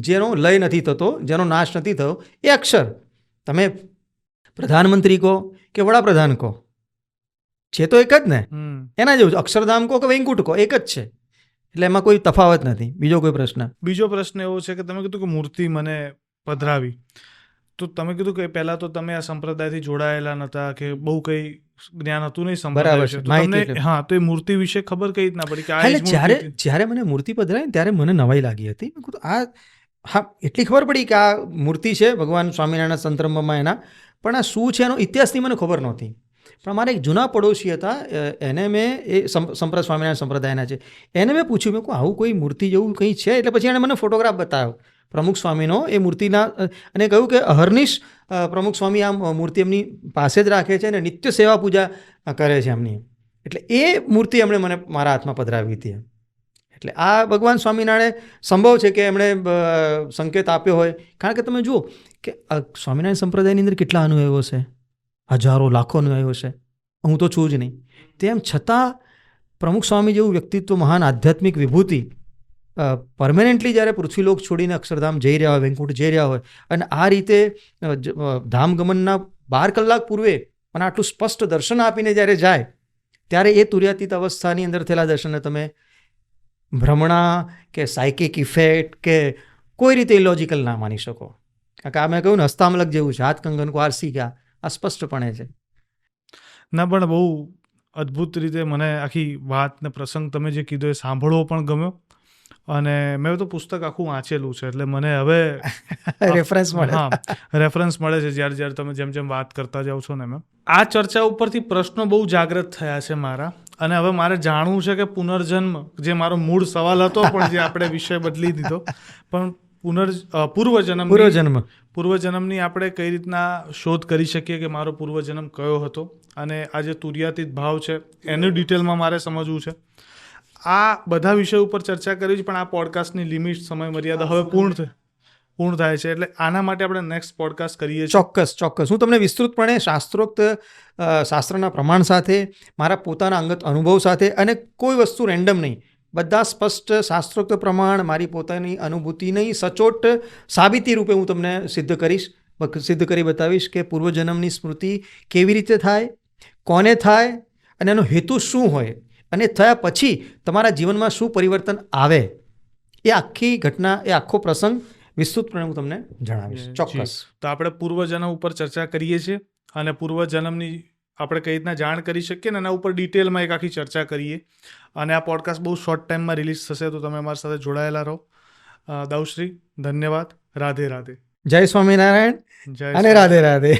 જેનો લય નથી થતો, જેનો નાશ નથી થયો, એ અક્ષર. તમે પ્રધાનમંત્રી કહો કે વડાપ્રધાન કહો, છે તો એક જ ને. એના જેવું અક્ષરધામ કહો કે વૈકુંઠ કહો, એક જ છે. એટલે એમાં કોઈ તફાવત નથી. બીજો કોઈ પ્રશ્ન? બીજો પ્રશ્ન એવો છે કે તમે કીધું કે મૂર્તિ મને પધરાવી, તો તમે કીધું કે પહેલા તો તમે આ સંપ્રદાયથી જોડાયેલા નહોતા કે બહુ કંઈ જ્ઞાન હતું નહીં સંપ્રદાય. હા, તો એ મૂર્તિ વિશે ખબર કઈ રીતના પડી કે જ્યારે મને મૂર્તિ પધરાવી ને ત્યારે મને નવાઈ લાગી હતી. હા, એટલી ખબર પડી કે આ મૂર્તિ છે ભગવાન સ્વામિનારાયણ સંતરંભમાં એના, પણ આ શું છે એનો ઇતિહાસની મને ખબર નહોતી. પણ અમારા એક જૂના પડોશી હતા, એને મેં સ્વામિનારાયણ સંપ્રદાયના છે, એને મેં પૂછ્યું, મેં કહું આવું કોઈ મૂર્તિ જેવું કંઈ છે? એટલે પછી એણે મને ફોટોગ્રાફ બતાવ્યો પ્રમુખ સ્વામીનો એ મૂર્તિના, અને કહ્યું કે અહર્નિશ પ્રમુખ સ્વામી આ મૂર્તિ એમની પાસે જ રાખે છે અને નિત્ય સેવા પૂજા કરે છે એમની. એટલે એ મૂર્તિ એમણે મને મારા હાથમાં પધરાવી હતી. એટલે આ ભગવાન સ્વામિનારાયણ સંભવ છે કે એમણે સંકેત આપ્યો હોય, કારણ કે તમે જુઓ કે સ્વામિનારાયણ સંપ્રદાયની અંદર કેટલા અનુયાયીઓ છે, હજારો લાખો અનુયાયીઓ છે, હું તો છું જ નહીં. તેમ છતાં પ્રમુખ સ્વામી જેવું વ્યક્તિત્વ, મહાન આધ્યાત્મિક વિભૂતિ પરમેનન્ટલી જ્યારે પૃથ્વીલોક છોડીને અક્ષરધામ જઈ રહ્યા હોય, વૈકુંઠ જઈ રહ્યા હોય અને આ રીતે ધામગમનના 12 કલાક પૂર્વે અને આટલું સ્પષ્ટ દર્શન આપીને જ્યારે જાય, ત્યારે એ તુર્યાતીત અવસ્થાની અંદર થયેલા દર્શનને તમે ભ્રમણા કે સાયકિક ઇફેક્ટ કે કોઈ રીતે ઇલોજિકલ ના માની શકો. કારણ કે આ મેં કહ્યું ને, હસ્તામલક જેવું છે, હાથ કંગન કો આરસી ક્યાં, આ સ્પષ્ટપણે છે. ના, પણ બહુ અદ્ભુત રીતે મને આખી વાત ને પ્રસંગ તમે જે કીધો એ સાંભળવો પણ ગમ્યો અને મેં તો પુસ્તક આખું વાંચેલું છે, એટલે મને હવે રેફરન્સ મળે. હા, રેફરન્સ મળે છે જ્યારે જ્યારે તમે જેમ જેમ વાત કરતા જાઓ છો ને. મેં આ ચર્ચા ઉપરથી પ્રશ્નો બહુ જાગૃત થયા છે મારા, અને હવે મારે જાણવું છે કે પુનર્જન્મ, જે મારો મૂળ સવાલ હતો પણ જે આપણે વિષય બદલી દીધો, પણ પૂર્વજન્મની આપણે કઈ રીતના શોધ કરી શકીએ કે મારો પૂર્વજન્મ કયો હતો, અને આ જે તુર્યાતીત ભાવ છે એનું ડિટેલમાં મારે સમજવું છે. આ બધા વિષય ઉપર ચર્ચા કરવી છે, પણ આ પોડકાસ્ટની લિમિટ, સમય મર્યાદા હવે પૂર્ણ થાય છે, એટલે આના માટે આપણે નેક્સ્ટ પોડકાસ્ટ કરીએ છીએ. ચોક્કસ હું તમને વિસ્તૃતપણે શાસ્ત્રના પ્રમાણ સાથે, મારા પોતાના અંગત અનુભવ સાથે, અને કોઈ વસ્તુ રેન્ડમ નહીં, બધા સ્પષ્ટ શાસ્ત્રોક્ત પ્રમાણ, મારી પોતાની અનુભૂતિ નહીં, સચોટ સાબિતી રૂપે હું તમને સિદ્ધ કરીશ સિદ્ધ કરી બતાવીશ કે પૂર્વજન્મની સ્મૃતિ કેવી રીતે થાય, કોને થાય અને એનો હેતુ શું હોય અને થયા પછી તમારા જીવનમાં શું પરિવર્તન આવે, એ આખી ઘટના, એ આખો પ્રસંગ વિસ્તૃતપણે હું તમને જણાવીશ ચોક્કસ. તો આપણે પૂર્વજન્મ ઉપર ચર્ચા કરીએ છીએ અને પૂર્વજન્મની આપણે કઈ રીતના જાણ કરી શકીએ ને એના ઉપર ડિટેલમાં એક આખી ચર્ચા કરીએ. અને આ પોડકાસ્ટ બહુ શોર્ટ ટાઈમમાં રિલીઝ થશે, તો તમે અમારી સાથે જોડાયેલા રહો. દાઉશ્રી, ધન્યવાદ. રાધે રાધે. જય સ્વામિનારાયણ જય અને રાધે રાધે.